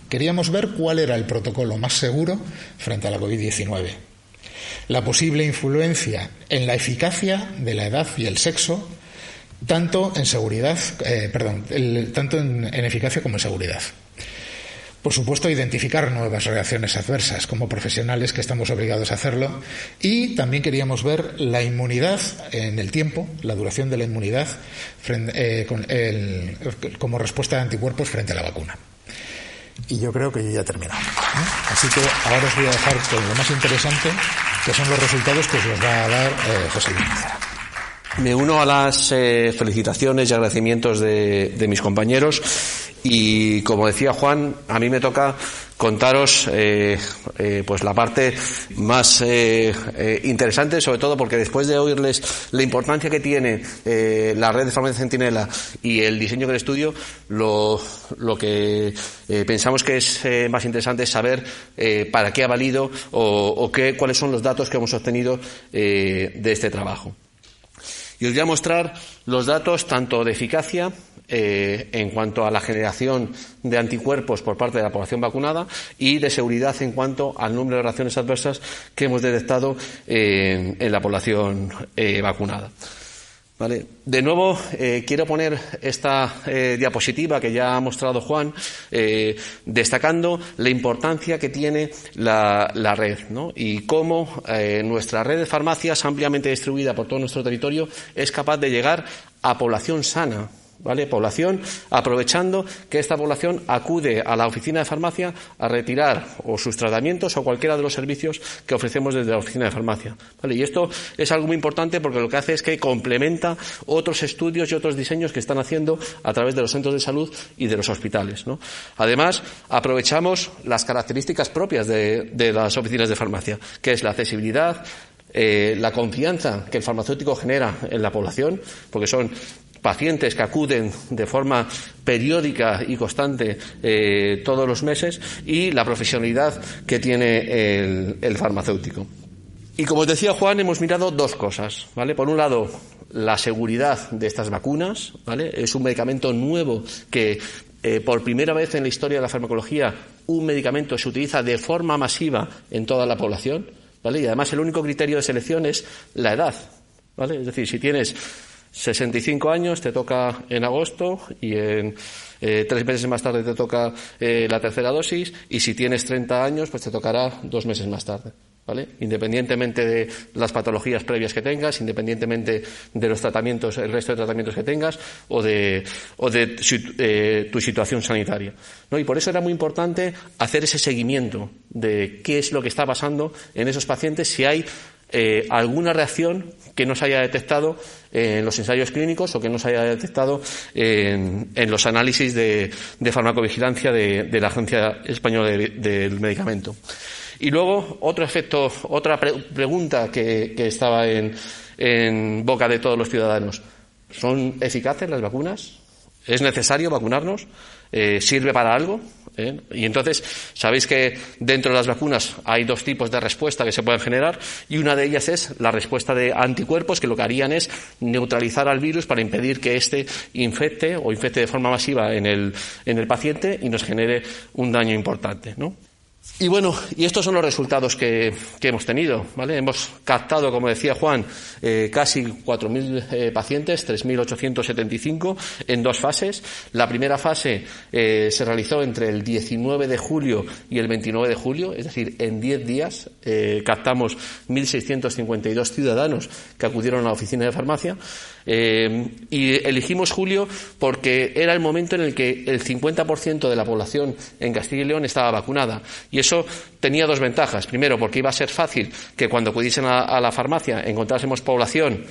Queríamos ver cuál era el protocolo más seguro frente a la COVID-19. La posible influencia en la eficacia de la edad y el sexo, tanto en eficacia como en seguridad. Por supuesto, identificar nuevas reacciones adversas como profesionales, que estamos obligados a hacerlo, y también queríamos ver la inmunidad en el tiempo, la duración de la inmunidad como respuesta de anticuerpos frente a la vacuna. Y yo creo que ya he terminado. Así que ahora os voy a dejar con lo más interesante, que son los resultados que os los va a dar José Luis Macera. Me uno a las felicitaciones y agradecimientos de mis compañeros y, como decía Juan, a mí me toca contaros pues la parte más interesante, sobre todo porque después de oírles la importancia que tiene la red de farmacia Centinela y el diseño del estudio, lo que pensamos que es más interesante es saber para qué ha valido o cuáles son los datos que hemos obtenido de este trabajo. Y os voy a mostrar los datos tanto de eficacia en cuanto a la generación de anticuerpos por parte de la población vacunada y de seguridad en cuanto al número de reacciones adversas que hemos detectado en la población vacunada. Vale. De nuevo, quiero poner esta diapositiva que ya ha mostrado Juan, destacando la importancia que tiene la red, ¿no? Y cómo nuestra red de farmacias, ampliamente distribuida por todo nuestro territorio, es capaz de llegar a población sana. ¿Vale? Población, aprovechando que esta población acude a la oficina de farmacia a retirar o sus tratamientos o cualquiera de los servicios que ofrecemos desde la oficina de farmacia. ¿Vale? Y esto es algo muy importante porque lo que hace es que complementa otros estudios y otros diseños que están haciendo a través de los centros de salud y de los hospitales, ¿no? Además, aprovechamos las características propias de las oficinas de farmacia, que es la accesibilidad, la confianza que el farmacéutico genera en la población, porque son pacientes que acuden de forma periódica y constante todos los meses, y la profesionalidad que tiene el farmacéutico. Y como os decía Juan, hemos mirado dos cosas, ¿vale? Por un lado, la seguridad de estas vacunas, ¿vale? Es un medicamento nuevo que por primera vez en la historia de la farmacología un medicamento se utiliza de forma masiva en toda la población, ¿vale? Y además el único criterio de selección es la edad, ¿vale? Es decir, si tienes 65 años, te toca en agosto y en 3 meses más tarde te toca la tercera dosis, y si tienes 30 años, pues te tocará 2 meses más tarde, ¿vale? Independientemente de las patologías previas que tengas, independientemente de los tratamientos, el resto de tratamientos que tengas o de tu situación sanitaria, ¿no? Y por eso era muy importante hacer ese seguimiento de qué es lo que está pasando en esos pacientes, si hay alguna reacción que no se haya detectado en los ensayos clínicos o que no se haya detectado en los análisis de farmacovigilancia de la Agencia Española del Medicamento. Y luego, otra pregunta que estaba en boca de todos los ciudadanos: ¿son eficaces las vacunas? ¿Es necesario vacunarnos? ¿Sirve para algo? Y entonces, sabéis que dentro de las vacunas hay 2 tipos de respuesta que se pueden generar, y una de ellas es la respuesta de anticuerpos, que lo que harían es neutralizar al virus para impedir que éste infecte de forma masiva en el paciente y nos genere un daño importante, ¿no? Y bueno, y estos son los resultados que hemos tenido, ¿vale? Hemos captado, como decía Juan, casi 4.000 pacientes, 3.875 en 2 fases. La primera fase se realizó entre el 19 de julio y el 29 de julio, es decir, en 10 días captamos 1.652 ciudadanos que acudieron a la oficina de farmacia. Y elegimos julio porque era el momento en el que el 50% de la población en Castilla y León estaba vacunada, y eso tenía 2 ventajas. Primero, porque iba a ser fácil que cuando acudiesen a la farmacia encontrásemos población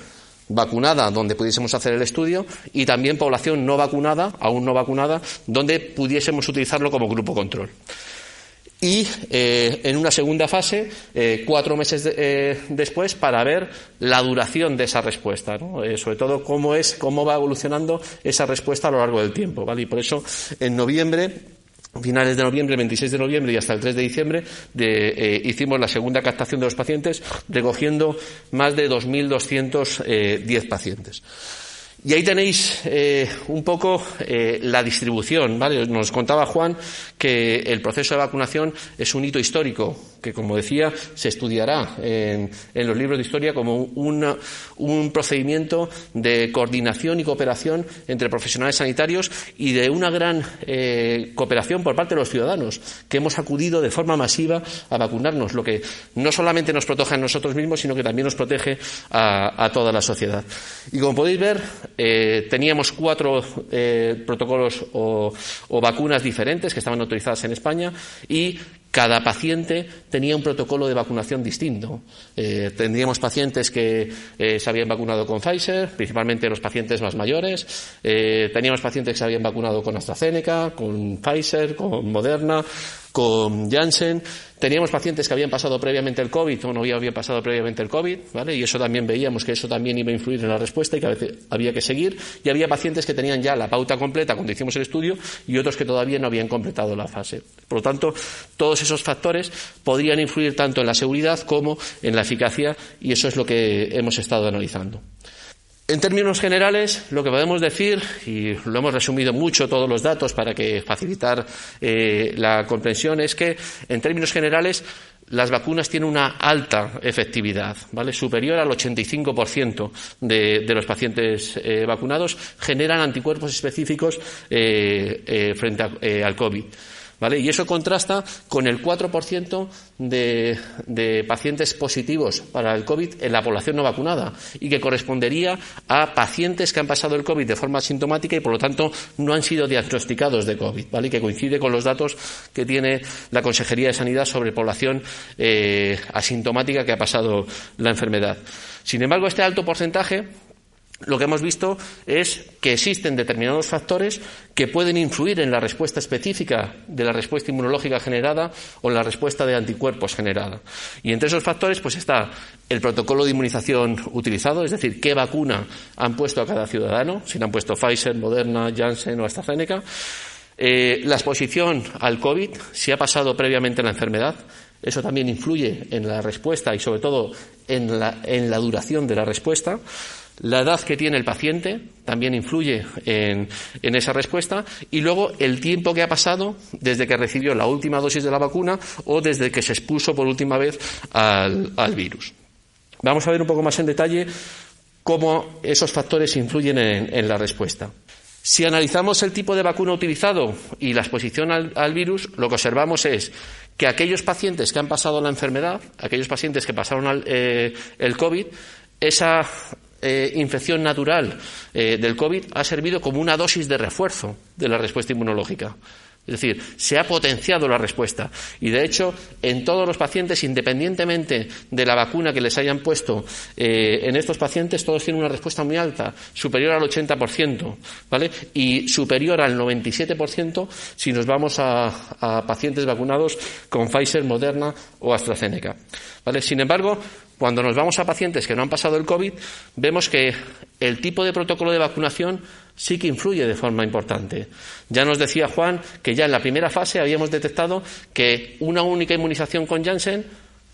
vacunada donde pudiésemos hacer el estudio, y también población aún no vacunada, donde pudiésemos utilizarlo como grupo control. Y en una segunda fase, 4 meses después, para ver la duración de esa respuesta, ¿no? Sobre todo cómo va evolucionando esa respuesta a lo largo del tiempo, ¿vale? Y por eso en noviembre, finales de noviembre, 26 de noviembre y hasta el 3 de diciembre, hicimos la segunda captación de los pacientes, recogiendo más de 2.210 pacientes. Y ahí tenéis un poco la distribución, ¿vale? Nos contaba Juan que el proceso de vacunación es un hito histórico, que, como decía, se estudiará en los libros de historia como un procedimiento de coordinación y cooperación entre profesionales sanitarios y de una gran cooperación por parte de los ciudadanos, que hemos acudido de forma masiva a vacunarnos, lo que no solamente nos protege a nosotros mismos, sino que también nos protege a toda la sociedad. Y como podéis ver, teníamos 4 protocolos o vacunas diferentes que estaban autorizadas en España, y cada paciente tenía un protocolo de vacunación distinto. Tendríamos pacientes que se habían vacunado con Pfizer, principalmente los pacientes más mayores. Teníamos pacientes que se habían vacunado con AstraZeneca, con Pfizer, con Moderna, con Janssen. Teníamos pacientes que habían pasado previamente el COVID o no habían pasado previamente el COVID, ¿vale? Y eso también veíamos que eso también iba a influir en la respuesta y que a veces había que seguir. Y había pacientes que tenían ya la pauta completa cuando hicimos el estudio y otros que todavía no habían completado la fase. Por lo tanto, todos esos factores podrían influir tanto en la seguridad como en la eficacia, y eso es lo que hemos estado analizando. En términos generales, lo que podemos decir, y lo hemos resumido mucho todos los datos para que facilitar la comprensión, es que, en términos generales, las vacunas tienen una alta efectividad, ¿vale? Superior al 85% de los pacientes vacunados generan anticuerpos específicos frente al COVID. ¿Vale? Y eso contrasta con el 4% de pacientes positivos para el COVID en la población no vacunada y que correspondería a pacientes que han pasado el COVID de forma asintomática y, por lo tanto, no han sido diagnosticados de COVID, ¿vale? Y que coincide con los datos que tiene la Consejería de Sanidad sobre población asintomática que ha pasado la enfermedad. Sin embargo, este alto porcentaje, lo que hemos visto es que existen determinados factores que pueden influir en la respuesta específica de la respuesta inmunológica generada o en la respuesta de anticuerpos generada. Y entre esos factores pues está el protocolo de inmunización utilizado, es decir, qué vacuna han puesto a cada ciudadano, si le han puesto Pfizer, Moderna, Janssen o AstraZeneca, la exposición al COVID, si ha pasado previamente la enfermedad. Eso también influye en la respuesta y, sobre todo, en la duración de la respuesta. La edad que tiene el paciente también influye en esa respuesta, y luego el tiempo que ha pasado desde que recibió la última dosis de la vacuna o desde que se expuso por última vez al virus. Vamos a ver un poco más en detalle cómo esos factores influyen en la respuesta. Si analizamos el tipo de vacuna utilizado y la exposición al virus, lo que observamos es que aquellos pacientes que han pasado la enfermedad, aquellos pacientes que pasaron el COVID, esa infección natural del COVID ha servido como una dosis de refuerzo de la respuesta inmunológica. Es decir, se ha potenciado la respuesta y, de hecho, en todos los pacientes, independientemente de la vacuna que les hayan puesto, en estos pacientes todos tienen una respuesta muy alta, superior al 80%, ¿vale? Y superior al 97% si nos vamos a pacientes vacunados con Pfizer, Moderna o AstraZeneca, ¿vale? Sin embargo, cuando nos vamos a pacientes que no han pasado el COVID, vemos que el tipo de protocolo de vacunación sí que influye de forma importante. Ya nos decía Juan que ya en la primera fase habíamos detectado que una única inmunización con Janssen,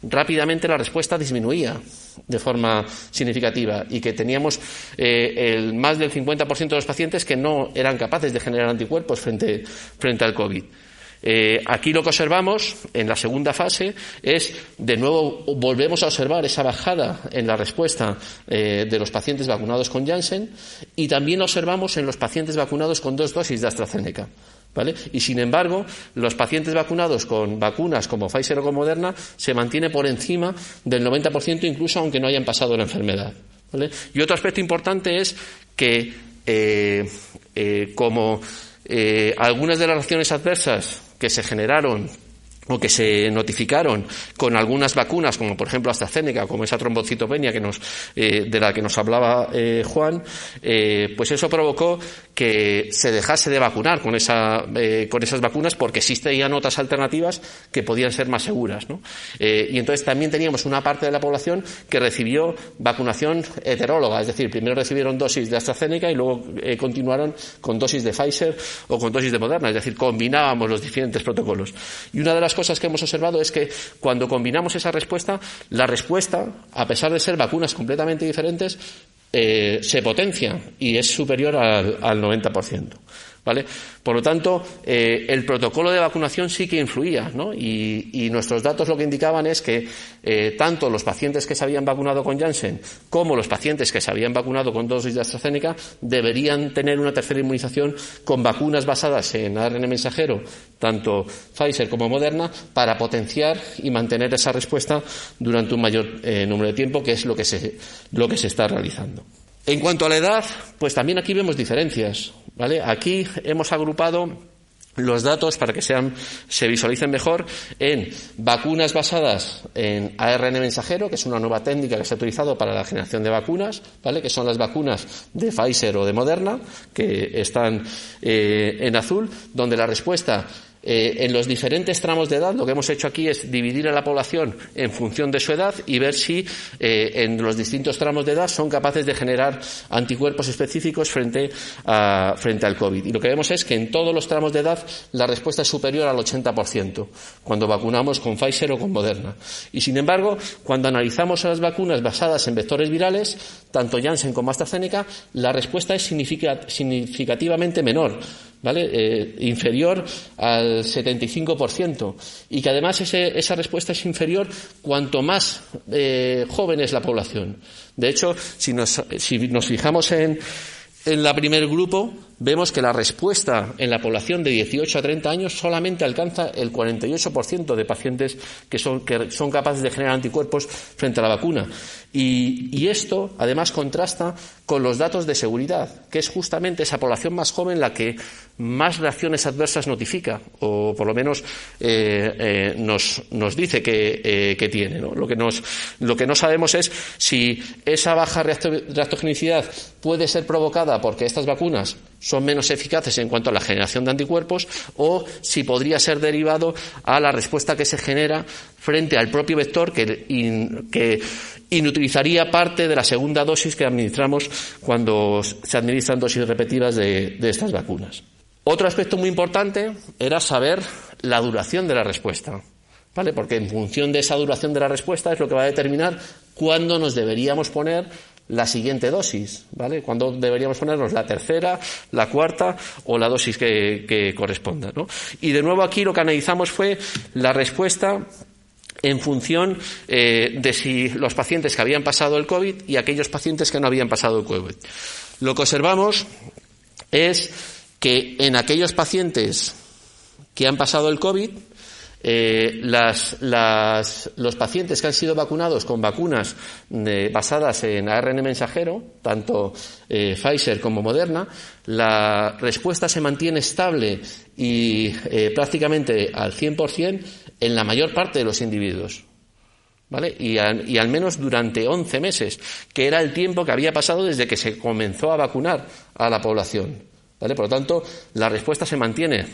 rápidamente la respuesta disminuía de forma significativa y que teníamos más del 50% de los pacientes que no eran capaces de generar anticuerpos frente al COVID. Aquí lo que observamos en la segunda fase es, de nuevo, volvemos a observar esa bajada en la respuesta de los pacientes vacunados con Janssen, y también lo observamos en los pacientes vacunados con 2 dosis de AstraZeneca, ¿vale? Y, sin embargo, los pacientes vacunados con vacunas como Pfizer o con Moderna se mantiene por encima del 90%, incluso aunque no hayan pasado la enfermedad, ¿vale? Y otro aspecto importante es que algunas de las reacciones adversas que se generaron o que se notificaron con algunas vacunas, como por ejemplo AstraZeneca, como esa trombocitopenia de la que nos hablaba Juan, pues eso provocó que se dejase de vacunar con esas vacunas, porque existían otras alternativas que podían ser más seguras, ¿no? Y entonces también teníamos una parte de la población que recibió vacunación heteróloga, es decir, primero recibieron dosis de AstraZeneca y luego continuaron con dosis de Pfizer o con dosis de Moderna, es decir, combinábamos los diferentes protocolos. Y una de las cosas que hemos observado es que cuando combinamos esa respuesta, la respuesta, a pesar de ser vacunas completamente diferentes, se potencia y es superior al 90%. ¿Vale? Por lo tanto, el protocolo de vacunación sí que influía, ¿no? Y nuestros datos lo que indicaban es que tanto los pacientes que se habían vacunado con Janssen como los pacientes que se habían vacunado con 2 dosis de AstraZeneca deberían tener una tercera inmunización con vacunas basadas en ARN mensajero, tanto Pfizer como Moderna, para potenciar y mantener esa respuesta durante un mayor número de tiempo, que es lo que se está realizando. En cuanto a la edad, pues también aquí vemos diferencias, ¿vale? Aquí hemos agrupado los datos para que se visualicen mejor en vacunas basadas en ARN mensajero, que es una nueva técnica que se ha utilizado para la generación de vacunas, ¿vale? Que son las vacunas de Pfizer o de Moderna, que están en azul, donde la respuesta en los diferentes tramos de edad, lo que hemos hecho aquí es dividir a la población en función de su edad y ver si en los distintos tramos de edad son capaces de generar anticuerpos específicos frente al COVID. Y lo que vemos es que en todos los tramos de edad la respuesta es superior al 80% cuando vacunamos con Pfizer o con Moderna. Y sin embargo, cuando analizamos a las vacunas basadas en vectores virales, tanto Janssen como AstraZeneca, la respuesta es significativamente menor, ¿vale? Inferior al 75%, y que además esa respuesta es inferior cuanto más joven es la población. De hecho, si nos fijamos en el primer grupo, vemos que la respuesta en la población de 18 a 30 años solamente alcanza el 48% de pacientes que son capaces de generar anticuerpos frente a la vacuna. Y esto, además, contrasta con los datos de seguridad, que es justamente esa población más joven la que más reacciones adversas notifica, o por lo menos nos dice que tiene, ¿no? Lo que no sabemos es si esa baja reactogenicidad puede ser provocada porque estas vacunas son menos eficaces en cuanto a la generación de anticuerpos, o si podría ser derivado a la respuesta que se genera frente al propio vector que inutilizaría parte de la segunda dosis que administramos cuando se administran dosis repetidas de estas vacunas. Otro aspecto muy importante era saber la duración de la respuesta, ¿vale? Porque en función de esa duración de la respuesta es lo que va a determinar cuándo nos deberíamos poner la siguiente dosis, ¿vale? Cuándo deberíamos ponernos la tercera, la cuarta o la dosis que corresponda, ¿no? Y de nuevo aquí lo que analizamos fue la respuesta en función de si los pacientes que habían pasado el COVID y aquellos pacientes que no habían pasado el COVID. Lo que observamos es que en aquellos pacientes que han pasado el COVID, los pacientes que han sido vacunados con vacunas basadas en ARN mensajero, tanto Pfizer como Moderna, la respuesta se mantiene estable y prácticamente al 100% en la mayor parte de los individuos, ¿vale? Y al menos durante 11 meses, que era el tiempo que había pasado desde que se comenzó a vacunar a la población, ¿vale? Por lo tanto, la respuesta se mantiene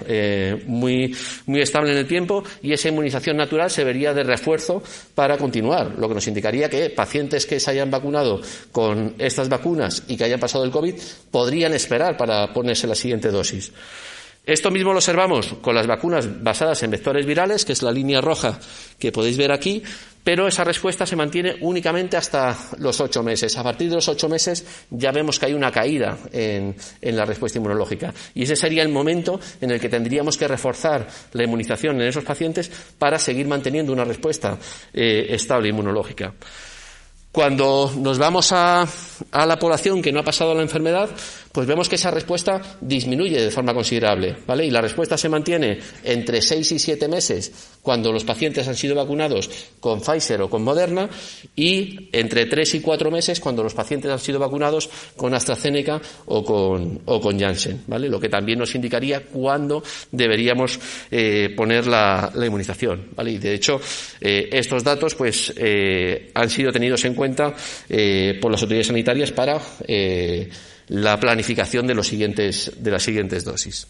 muy estable en el tiempo, y esa inmunización natural se vería de refuerzo para continuar, lo que nos indicaría que pacientes que se hayan vacunado con estas vacunas y que hayan pasado el COVID podrían esperar para ponerse la siguiente dosis. Esto mismo lo observamos con las vacunas basadas en vectores virales, que es la línea roja que podéis ver aquí, pero esa respuesta se mantiene únicamente hasta los 8 meses. A partir de los 8 meses ya vemos que hay una caída en la respuesta inmunológica, y ese sería el momento en el que tendríamos que reforzar la inmunización en esos pacientes para seguir manteniendo una respuesta estable inmunológica. Cuando nos vamos a la población que no ha pasado la enfermedad, pues vemos que esa respuesta disminuye de forma considerable, ¿vale? Y la respuesta se mantiene entre 6 y 7 meses cuando los pacientes han sido vacunados con Pfizer o con Moderna, y entre 3 y 4 meses cuando los pacientes han sido vacunados con AstraZeneca o con Janssen, ¿vale? Lo que también nos indicaría cuándo deberíamos poner la inmunización, ¿vale? Y de hecho, estos datos pues han sido tenidos en cuenta por las autoridades sanitarias para la planificación de las siguientes dosis.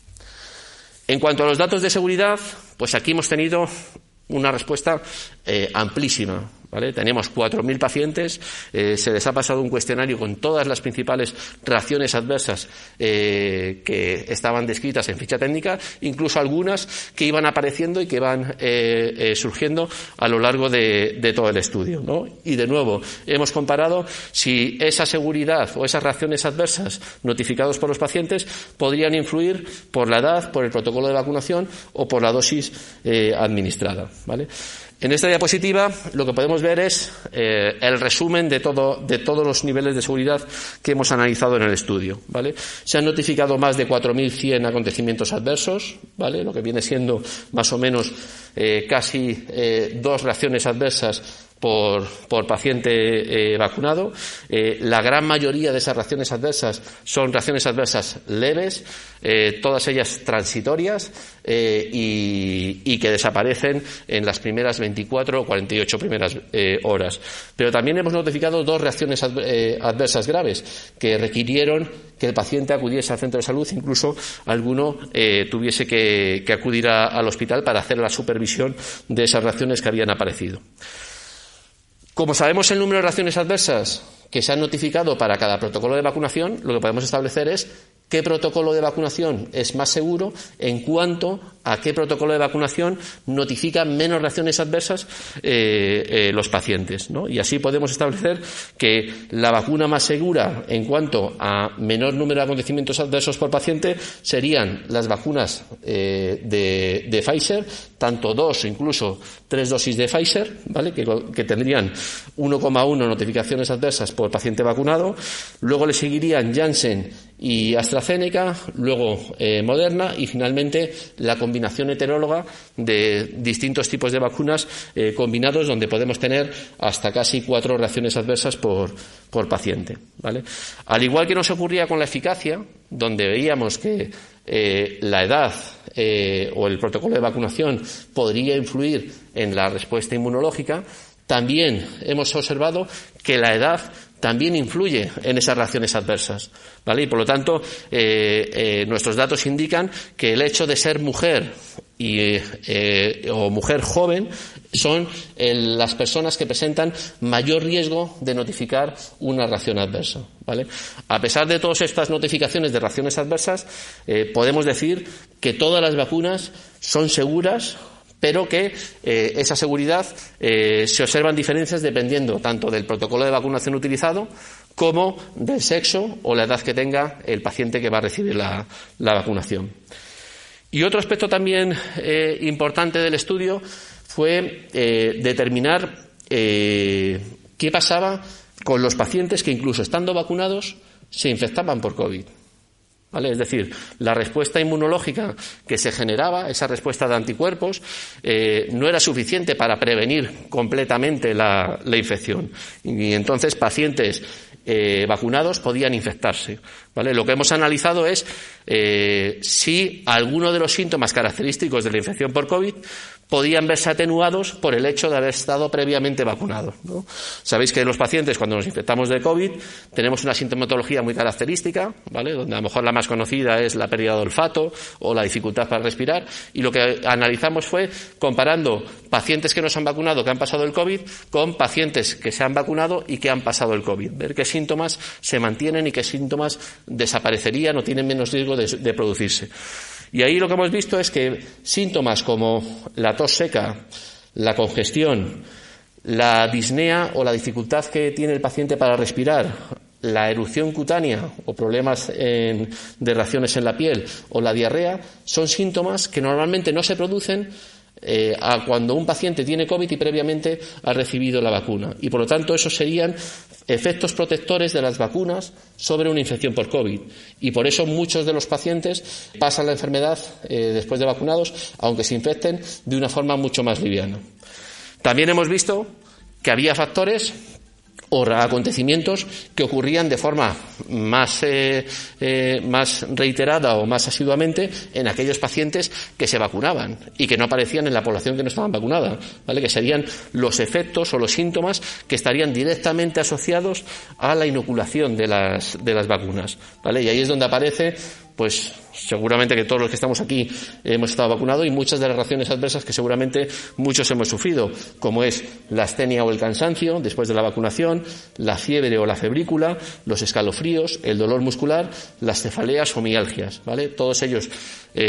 En cuanto a los datos de seguridad, pues aquí hemos tenido una respuesta amplísima, ¿vale? Tenemos 4.000 pacientes, se les ha pasado un cuestionario con todas las principales reacciones adversas que estaban descritas en ficha técnica, incluso algunas que iban apareciendo y que van surgiendo a lo largo de todo el estudio, ¿no? Y de nuevo, hemos comparado si esa seguridad o esas reacciones adversas notificadas por los pacientes podrían influir por la edad, por el protocolo de vacunación o por la dosis administrada, ¿vale? En esta diapositiva lo que podemos ver es el resumen de todos los niveles de seguridad que hemos analizado en el estudio, ¿vale? Se han notificado más de 4.100 acontecimientos adversos, ¿vale? Lo que viene siendo más o menos casi 2 reacciones adversas por paciente vacunado. La gran mayoría de esas reacciones adversas son reacciones adversas leves, todas ellas transitorias y que desaparecen en las primeras 24 o 48 primeras horas. Pero también hemos notificado 2 reacciones adversas graves que requirieron que el paciente acudiese al centro de salud, incluso alguno tuviese que acudir al hospital para hacer la supervisión de esas reacciones que habían aparecido. Como sabemos el número de reacciones adversas que se han notificado para cada protocolo de vacunación, lo que podemos establecer es qué protocolo de vacunación es más seguro en cuanto a qué protocolo de vacunación notifica menos reacciones adversas los pacientes, ¿no? Y así podemos establecer que la vacuna más segura en cuanto a menor número de acontecimientos adversos por paciente serían las vacunas de Pfizer, tanto 2 o incluso 3 dosis de Pfizer, ¿vale? Que tendrían 1,1 notificaciones adversas por paciente vacunado. Luego le seguirían Janssen y AstraZeneca, luego Moderna y finalmente la combinación heteróloga de distintos tipos de vacunas combinados, donde podemos tener hasta casi 4 reacciones adversas por paciente, ¿vale? Al igual que nos ocurría con la eficacia, donde veíamos que la edad o el protocolo de vacunación podría influir en la respuesta inmunológica, también hemos observado que la edad también influye en esas reacciones adversas, ¿vale? Y por lo tanto, nuestros datos indican que el hecho de ser mujer o mujer joven son las personas que presentan mayor riesgo de notificar una reacción adversa, ¿vale? A pesar de todas estas notificaciones de reacciones adversas, podemos decir que todas las vacunas son seguras, pero que esa seguridad se observan diferencias dependiendo tanto del protocolo de vacunación utilizado como del sexo o la edad que tenga el paciente que va a recibir la vacunación. Y otro aspecto también importante del estudio fue determinar qué pasaba con los pacientes que incluso estando vacunados se infectaban por COVID. ¿Vale? Es decir, la respuesta inmunológica que se generaba, esa respuesta de anticuerpos, no era suficiente para prevenir completamente la infección. Y entonces pacientes vacunados podían infectarse, ¿vale? Lo que hemos analizado es si alguno de los síntomas característicos de la infección por COVID podían verse atenuados por el hecho de haber estado previamente vacunados, ¿no? Sabéis que los pacientes, cuando nos infectamos de COVID, tenemos una sintomatología muy característica, ¿vale? Donde a lo mejor la más conocida es la pérdida de olfato o la dificultad para respirar, y lo que analizamos fue comparando pacientes que no se han vacunado, que han pasado el COVID, con pacientes que se han vacunado y que han pasado el COVID, ver qué síntomas se mantienen y qué síntomas desaparecerían o tienen menos riesgo de producirse. Y ahí lo que hemos visto es que síntomas como la tos seca, la congestión, la disnea o la dificultad que tiene el paciente para respirar, la erupción cutánea o problemas de reacciones en la piel o la diarrea son síntomas que normalmente no se producen cuando un paciente tiene COVID y previamente ha recibido la vacuna. Y por lo tanto esos serían efectos protectores de las vacunas sobre una infección por COVID. Y por eso muchos de los pacientes pasan la enfermedad después de vacunados, aunque se infecten de una forma mucho más liviana. También hemos visto que había factores o acontecimientos que ocurrían de forma más reiterada o más asiduamente en aquellos pacientes que se vacunaban y que no aparecían en la población que no estaban vacunada, ¿vale? Que serían los efectos o los síntomas que estarían directamente asociados a la inoculación de las vacunas, ¿vale? Y ahí es donde aparece, pues seguramente que todos los que estamos aquí hemos estado vacunados, y muchas de las reacciones adversas que seguramente muchos hemos sufrido, como es la astenia o el cansancio después de la vacunación, la fiebre o la febrícula, los escalofríos, el dolor muscular, las cefaleas o mialgias, ¿vale? Todos ellos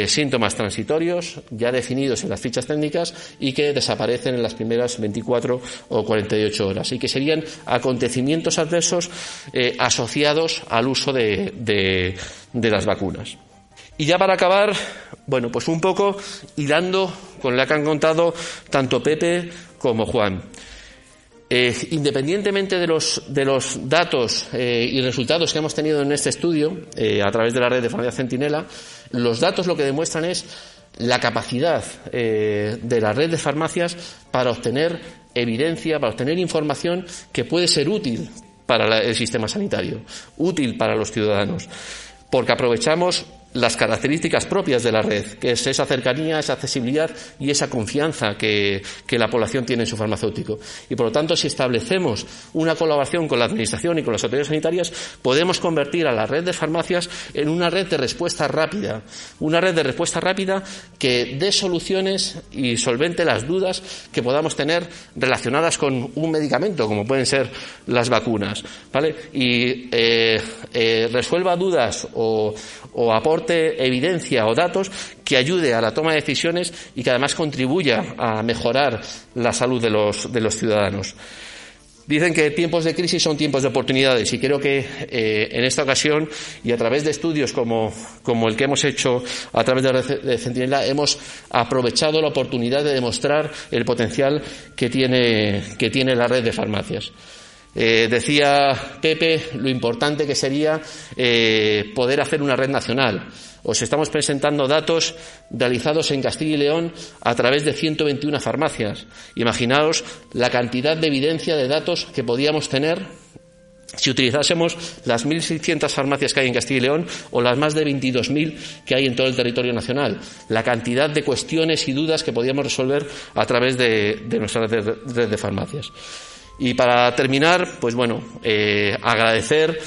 síntomas transitorios ya definidos en las fichas técnicas y que desaparecen en las primeras 24 o 48 horas y que serían acontecimientos adversos asociados al uso de las vacunas. Y ya para acabar, bueno, pues un poco hilando con lo que han contado tanto Pepe como Juan. Independientemente de los datos y resultados que hemos tenido en este estudio, a través de la red de Farmacia Centinela, los datos lo que demuestran es la capacidad de la red de farmacias para obtener evidencia, para obtener información que puede ser útil para el sistema sanitario, útil para los ciudadanos, porque aprovechamos las características propias de la red, que es esa cercanía, esa accesibilidad y esa confianza que la población tiene en su farmacéutico. Y por lo tanto, si establecemos una colaboración con la Administración y con las autoridades sanitarias, podemos convertir a la red de farmacias en una red de respuesta rápida, que dé soluciones y solvente las dudas que podamos tener relacionadas con un medicamento, como pueden ser las vacunas, ¿vale? Y resuelva dudas o aporte evidencia o datos que ayude a la toma de decisiones y que además contribuya a mejorar la salud de los ciudadanos. Dicen que tiempos de crisis son tiempos de oportunidades y creo que en esta ocasión y a través de estudios como el que hemos hecho a través de Centinela hemos aprovechado la oportunidad de demostrar el potencial que tiene la red de farmacias. Decía Pepe lo importante que sería poder hacer una red nacional. Os estamos presentando datos realizados en Castilla y León a través de 121 farmacias. Imaginaos la cantidad de evidencia de datos que podíamos tener si utilizásemos las 1.600 farmacias que hay en Castilla y León o las más de 22.000 que hay en todo el territorio nacional. La cantidad de cuestiones y dudas que podíamos resolver a través de nuestra red de farmacias. Y para terminar, pues bueno, agradecer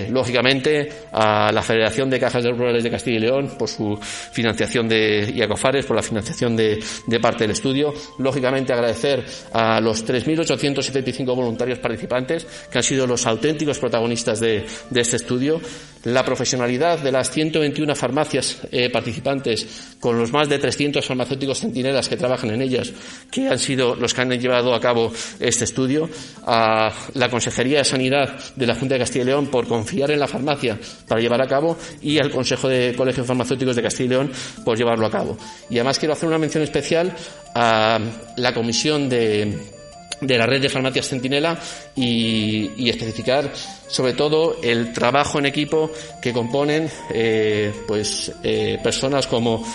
lógicamente a la Federación de Cajas Rurales de Castilla y León por su financiación y a Cofares por la financiación de parte del estudio. Lógicamente agradecer a los 3.875 voluntarios participantes que han sido los auténticos protagonistas de este estudio. La profesionalidad de las 121 farmacias participantes con los más de 300 farmacéuticos centinelas que trabajan en ellas, que han sido los que han llevado a cabo este estudio. A la Consejería de Sanidad de la Junta de Castilla y León por confiar en la farmacia para llevar a cabo y al Consejo de Colegios Farmacéuticos de Castilla y León por llevarlo a cabo. Y además quiero hacer una mención especial a la comisión de la red de farmacias Centinela y especificar sobre todo el trabajo en equipo que componen personas como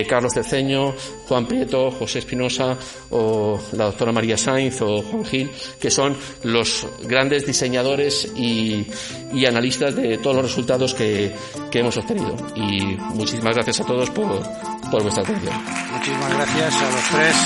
Carlos Cerceño, Juan Prieto, José Espinosa o la doctora María Sainz o Juan Gil, que son los grandes diseñadores y analistas de todos los resultados que hemos obtenido. Y muchísimas gracias a todos por vuestra atención. Muchísimas gracias a los tres.